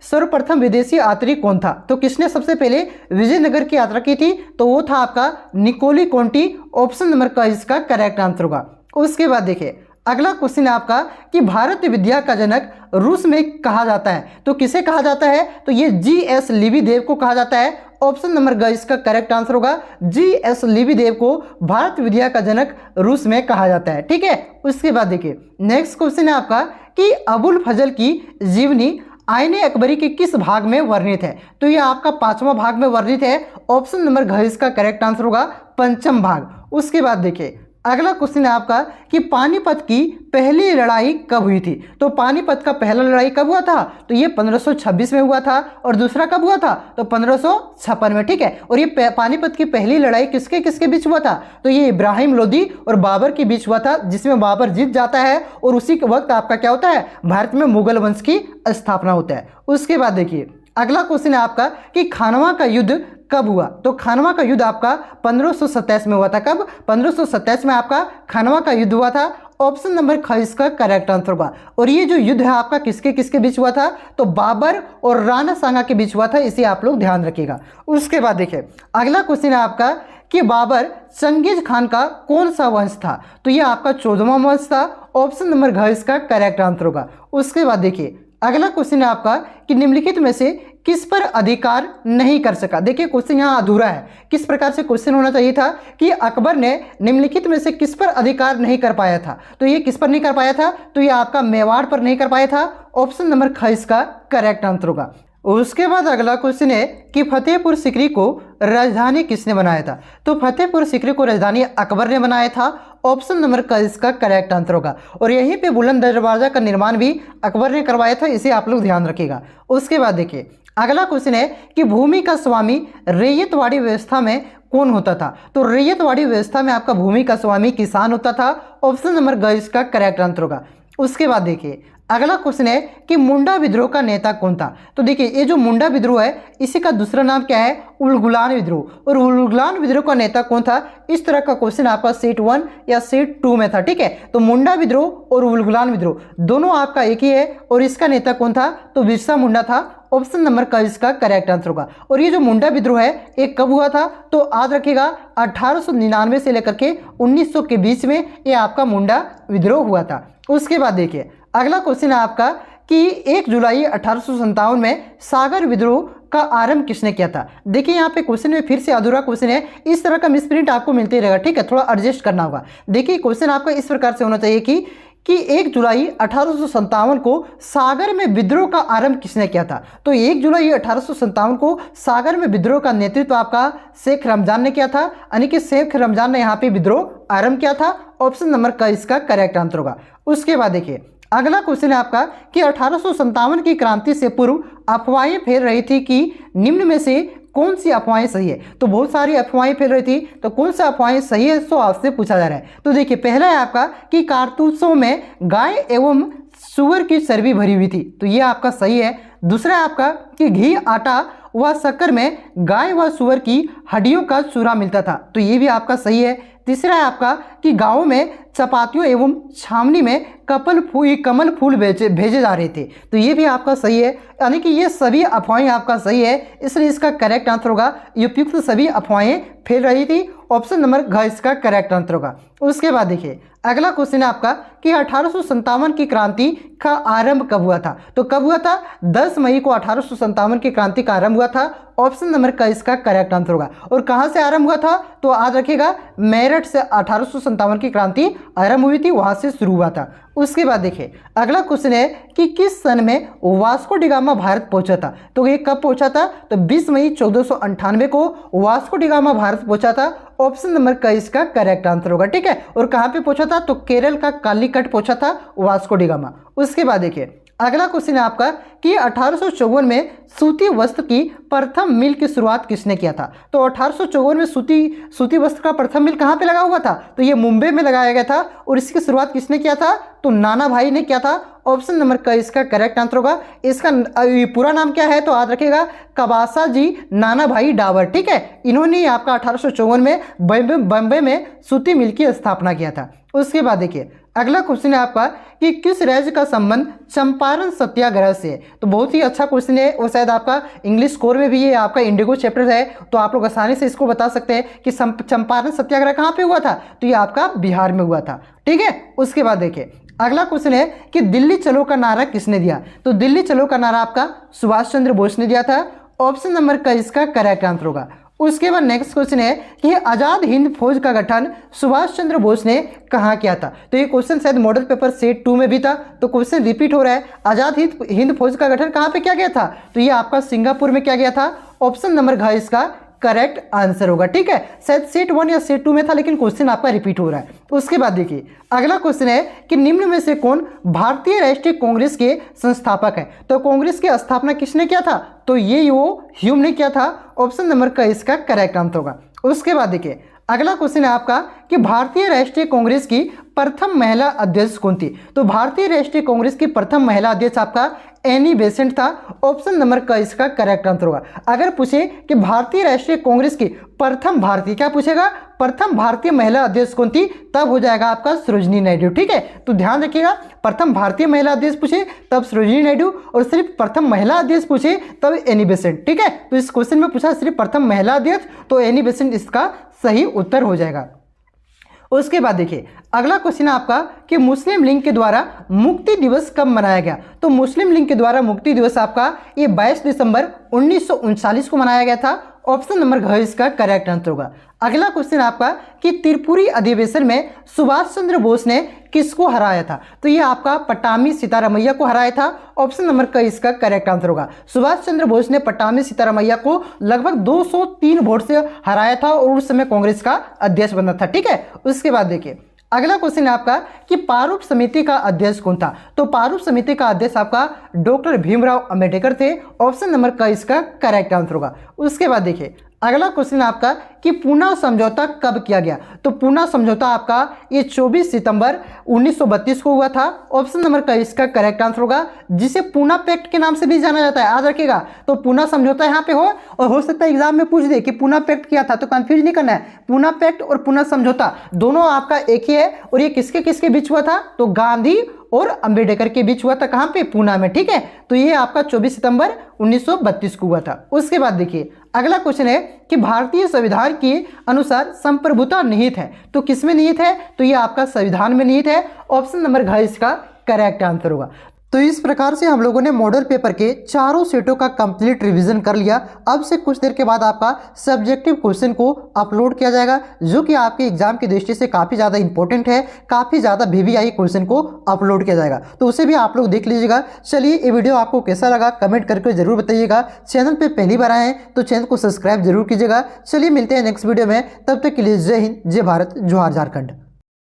सर्वप्रथम विदेशी यात्री कौन था। तो किसने सबसे पहले विजयनगर की यात्रा की थी, तो वो था आपका निकोली कोंटी। ऑप्शन नंबर क इसका करेक्ट आंसर होगा। उसके बाद देखिए अगला क्वेश्चन है आपका कि भारतीय विद्या का जनक रूस में कहा जाता है। तो किसे कहा जाता है, तो ये G.S. लिबी देव को कहा जाता है। ऑप्शन नंबर ग इसका करेक्ट आंसर होगा G.S. लिबी देव को भारतीय विद्या का जनक रूस में कहा जाता है। ठीक है, उसके बाद देखिए नेक्स्ट क्वेश्चन है आपका कि अबुल फजल की जीवनी आईने अकबरी के किस भाग में वर्णित है। तो ये आपका 5वां भाग में वर्णित है। ऑप्शन नंबर घ इसका करेक्ट आंसर होगा 5वां भाग। उसके बाद देखिए अगला क्वेश्चन है आपका कि पानीपत की पहली लड़ाई कब हुई थी। तो पानीपत का पहला लड़ाई कब हुआ था, तो ये 1526 में हुआ था। और दूसरा कब हुआ था, तो 1556 में। ठीक है, और ये पानीपत की पहली लड़ाई किसके किसके बीच हुआ था, तो ये इब्राहिम लोदी और बाबर के बीच हुआ था, जिसमें बाबर जीत जाता है और उसी के वक्त आपका क्या होता है, भारत में मुगल वंश की स्थापना होता है। उसके बाद देखिए अगला क्वेश्चन है आपका कि खानवा का युद्ध कब हुआ। तो खानवा का युद्ध आपका 1527 में हुआ था। कब, 1527 में आपका खानवा का युद्ध हुआ था। ऑप्शन नंबर ख इसका करेक्ट आंसर होगा। और ये जो युद्ध है आपका किसके किसके बीच हुआ था, तो बाबर और राणा सांगा के बीच हुआ था, इसे आप लोग ध्यान रखिएगा। उसके बाद देखिए अगला क्वेश्चन है आपका कि बाबर चंगेज खान का कौन सा वंश था। तो ये आपका 14वां वंश था। ऑप्शन नंबर घ इसका करेक्ट आंसर होगा। उसके बाद देखिए अगला क्वेश्चन है आपका कि निम्नलिखित में से किस पर अधिकार नहीं कर सका। देखिए क्वेश्चन यहाँ अधूरा है। किस प्रकार से क्वेश्चन होना चाहिए था कि अकबर ने निम्नलिखित में से किस पर अधिकार नहीं कर पाया था। तो ये किस पर नहीं कर पाया था, तो ये आपका मेवाड़ पर नहीं कर पाया था। ऑप्शन नंबर ख इसका करेक्ट आंसर होगा। उसके बाद अगला क्वेश्चन है कि फतेहपुर सीकरी को राजधानी किसने बनाया था। तो फतेहपुर सीकरी को राजधानी अकबर ने बनाया था। ऑप्शन नंबर का इसका करेक्ट आंसर होगा। और यहीं पे बुलंद दरवाजा का निर्माण भी अकबर ने करवाया था, इसे आप लोग ध्यान रखिएगा। उसके बाद देखिए अगला क्वेश्चन है कि भूमि का स्वामी रैयतवाड़ी व्यवस्था में कौन होता था। तो रैयतवाड़ी व्यवस्था में आपका भूमि का स्वामी किसान होता था। ऑप्शन नंबर ग इसका करेक्ट आंसर होगा। उसके बाद देखिए अगला क्वेश्चन है कि मुंडा विद्रोह का नेता कौन था। तो देखिए ये जो मुंडा विद्रोह है इसी का दूसरा नाम क्या है, उलगुलान विद्रोह। और उलगुलान विद्रोह का नेता कौन था, इस तरह का क्वेश्चन आपका सेट 1 या सेट 2 में था। ठीक है, तो मुंडा विद्रोह और उलगुलान विद्रोह दोनों आपका एक ही है। और इसका नेता कौन था, तो बिरसा मुंडा था। ऑप्शन नंबर का इसका करेक्ट आंसर होगा। और ये जो मुंडा विद्रोह है ये कब हुआ था, तो याद रखिएगा 1899 से लेकर के 1900 के बीच में ये आपका मुंडा विद्रोह हुआ था। उसके बाद देखिए अगला क्वेश्चन है आपका कि 1 जुलाई 1857 में सागर विद्रोह का आरंभ किसने किया था। देखिए यहाँ पे क्वेश्चन में फिर से अधूरा क्वेश्चन है, इस तरह का मिसप्रिंट आपको मिलते रहेगा। ठीक है, थोड़ा एडजस्ट करना होगा। देखिए क्वेश्चन आपका इस प्रकार से होना चाहिए कि 1 जुलाई 1857 को सागर में विद्रोह का आरंभ किसने किया था। तो 1 जुलाई 1857 को सागर में विद्रोह का नेतृत्व आपका शेख रमजान ने किया था, यानी कि शेख रमजान ने यहाँ पे विद्रोह आरंभ किया था। ऑप्शन नंबर का इसका करेक्ट आंसर होगा। उसके बाद देखिए अगला क्वेश्चन है आपका कि 1857 की क्रांति से पूर्व अफवाहें फैल रही थी कि निम्न में से कौन सी अफवाहें सही है। तो बहुत सारी अफवाहें फैल रही थी, तो कौन सा अफवाहें सही है सो आपसे पूछा जा रहा है। तो देखिए पहला है आपका कि कारतूसों में गाय एवं सुअर की चर्बी भरी हुई थी, तो ये आपका सही है। दूसरा है आपका कि घी, आटा व शक्कर में गाय व सुअर की हड्डियों का चूरा मिलता था, तो ये भी आपका सही है। तीसरा है आपका कि गाँव में चपातियों एवं छावनी में कमल फूल भेजे जा रहे थे, तो ये भी आपका सही है। यानी कि ये सभी अफवाहें आपका सही है, इसलिए इसका करेक्ट आंसर होगा उपयुक्त सभी अफवाहें फैल रही थी। ऑप्शन नंबर घ इसका करेक्ट आंसर होगा। उसके बाद देखिए अगला क्वेश्चन है आपका कि 1857 की क्रांति का आरंभ कब हुआ था। तो कब हुआ था, 10 मई को 1857 की क्रांति का आरंभ हुआ था। ऑप्शन नंबर का इसका करेक्ट आंसर होगा। और कहां से आरंभ हुआ था, तो याद रखिएगा मेरठ से 1857 की क्रांति आरंभ हुई थी, वहां से शुरू हुआ था। उसके बाद देखिए अगला क्वेश्चन है कि किस सन में वास्को डी गामा भारत पहुंचा था। तो ये कब पहुंचा था, तो 20 मई 1498 को वास्को डी गामा भारत पहुंचा था। ऑप्शन नंबर का इसका करेक्ट आंसर होगा। ठीक है, और कहां पे पहुंचा था, तो केरल का कालीकट पहुंचा था वास्को डी गामा। उसके बाद देखिए अगला क्वेश्चन है आपका कि 1854 में सूती वस्त्र की प्रथम मिल की शुरुआत किसने किया था। तो 1854 में सूती वस्त्र का प्रथम मिल कहाँ पे लगा हुआ था, तो ये मुंबई में लगाया गया था। और इसकी शुरुआत किसने किया था, तो नाना भाई ने किया था। ऑप्शन नंबर का इसका करेक्ट आंसर होगा। इसका पूरा नाम क्या है, तो याद रखिएगा कबासा जी नाना भाई डावर। ठीक है, इन्होंने आपका 1854 में बम्बई में सूती मिल की स्थापना किया था। उसके बाद देखिए अगला क्वेश्चन है आपका कि किस राज्य का संबंध चंपारण सत्याग्रह से है। तो बहुत ही अच्छा क्वेश्चन है, और शायद आपका इंग्लिश कोर में भी ये आपका इंडिगो चैप्टर है, तो आप लोग आसानी से इसको बता सकते हैं कि चंपारण सत्याग्रह कहाँ पे हुआ था, तो ये आपका बिहार में हुआ था। ठीक है, उसके बाद देखिए अगला क्वेश्चन है कि दिल्ली चलो का नारा किसने दिया। तो दिल्ली चलो का नारा आपका सुभाष चंद्र बोस ने दिया था। ऑप्शन नंबर का इसका करेक्ट आंसर होगा। उसके बाद नेक्स्ट क्वेश्चन है कि आजाद हिंद फौज का गठन सुभाष चंद्र बोस ने कहाँ किया था। तो ये क्वेश्चन शायद मॉडल पेपर सेट 2 में भी था, तो क्वेश्चन रिपीट हो रहा है। आजाद हिंद फौज का गठन कहाँ पे किया गया था, तो ये आपका सिंगापुर में किया गया था। ऑप्शन नंबर घ इसका करेक्ट आंसर होगा। ठीक है, शायद सेट 1 या सेट 2 में था, लेकिन क्वेश्चन आपका रिपीट हो रहा है। उसके बाद देखिए अगला क्वेश्चन है कि निम्न में से कौन भारतीय राष्ट्रीय कांग्रेस के संस्थापक है। तो कांग्रेस की स्थापना किसने किया था, तो ये वो ह्यूम ने किया था। ऑप्शन नंबर का इसका करेक्ट आंसर होगा। उसके बाद देखिए अगला क्वेश्चन है आपका कि भारतीय राष्ट्रीय कांग्रेस की प्रथम महिला अध्यक्ष कौन थी। तो भारतीय राष्ट्रीय कांग्रेस की प्रथम महिला अध्यक्ष आपका एनी बेसेंट था। ऑप्शन नंबर का इसका करेक्ट आंसर होगा। अगर पूछे कि भारतीय राष्ट्रीय कांग्रेस की प्रथम भारतीय, क्या पूछेगा, प्रथम भारतीय महिला अध्यक्ष कौन थी, तब हो जाएगा आपका सरोजिनी नायडू। ठीक है, तो ध्यान रखिएगा, प्रथम भारतीय महिला अध्यक्ष पूछे तब सरोजिनी नायडू, और सिर्फ प्रथम महिला अध्यक्ष पूछे तब एनी बेसेंट। ठीक है, तो इस क्वेश्चन में पूछा सिर्फ प्रथम महिला अध्यक्ष, तो एनी बेसेंट इसका सही उत्तर हो जाएगा। उसके बाद देखिए अगला क्वेश्चन है आपका कि मुस्लिम लीग के द्वारा मुक्ति दिवस कब मनाया गया। तो मुस्लिम लीग के द्वारा मुक्ति दिवस आपका ये 22 दिसंबर 1939 को मनाया गया था। ऑप्शन नंबर घ इसका करेक्ट आंसर होगा। अगला क्वेश्चन आपका कि त्रिपुरी अधिवेशन में सुभाष चंद्र बोस ने किसको हराया था? तो ये आपका पट्टामी सीतारामैया को हराया था। ऑप्शन नंबर क इसका करेक्ट आंसर होगा। सुभाष चंद्र बोस ने पट्टामी सीतारामैया को लगभग 203 वोट से हराया था और उस समय कांग्रेस का अध्यक्ष बना था। ठीक है, उसके बाद देखिए अगला क्वेश्चन है आपका कि प्रारूप समिति का अध्यक्ष कौन था? तो प्रारूप समिति का अध्यक्ष आपका डॉक्टर भीमराव अंबेडकर थे। ऑप्शन नंबर क इसका करेक्ट आंसर होगा। उसके बाद देखिए अगला क्वेश्चन आपका कि पूना समझौता कब किया गया? तो पूना समझौता आपका ये 24 सितंबर 1932 को हुआ था। ऑप्शन नंबर का इसका करेक्ट आंसर होगा, जिसे पूना पैक्ट के नाम से भी जाना जाता है, याद रखिएगा। तो पूना समझौता यहाँ पे हो और हो सकता है एग्जाम में पूछ दे कि पूना पैक्ट किया था, तो कंफ्यूज नहीं करना है। पूना पैक्ट और पूना समझौता दोनों आपका एक ही है और ये किसके किसके बीच हुआ था? तो गांधी और अंबेडकर के बीच हुआ था। कहाँ पे? पूना में। ठीक है, तो ये आपका 24 सितंबर 1932 को हुआ था। उसके बाद देखिए अगला क्वेश्चन है कि भारतीय संविधान के अनुसार संप्रभुता निहित है, तो किसमें निहित है? तो ये आपका संविधान में निहित है। ऑप्शन नंबर घ इसका करेक्ट आंसर होगा। तो इस प्रकार से हम लोगों ने मॉडल पेपर के चारों सेटों का कंप्लीट रिवीजन कर लिया। अब से कुछ देर के बाद आपका सब्जेक्टिव क्वेश्चन को अपलोड किया जाएगा, जो कि आपके एग्जाम की दृष्टि से काफ़ी ज़्यादा इंपॉर्टेंट है। काफ़ी ज़्यादा VVI क्वेश्चन को अपलोड किया जाएगा, तो उसे भी आप लोग देख लीजिएगा। चलिए, ये वीडियो आपको कैसा लगा कमेंट करके जरूर बताइएगा। चैनल पर पहली बार आए हैं तो चैनल को सब्सक्राइब जरूर कीजिएगा। चलिए मिलते हैं नेक्स्ट वीडियो में, तब तक के लिए जय हिंद, जय भारत, जोहार झारखंड।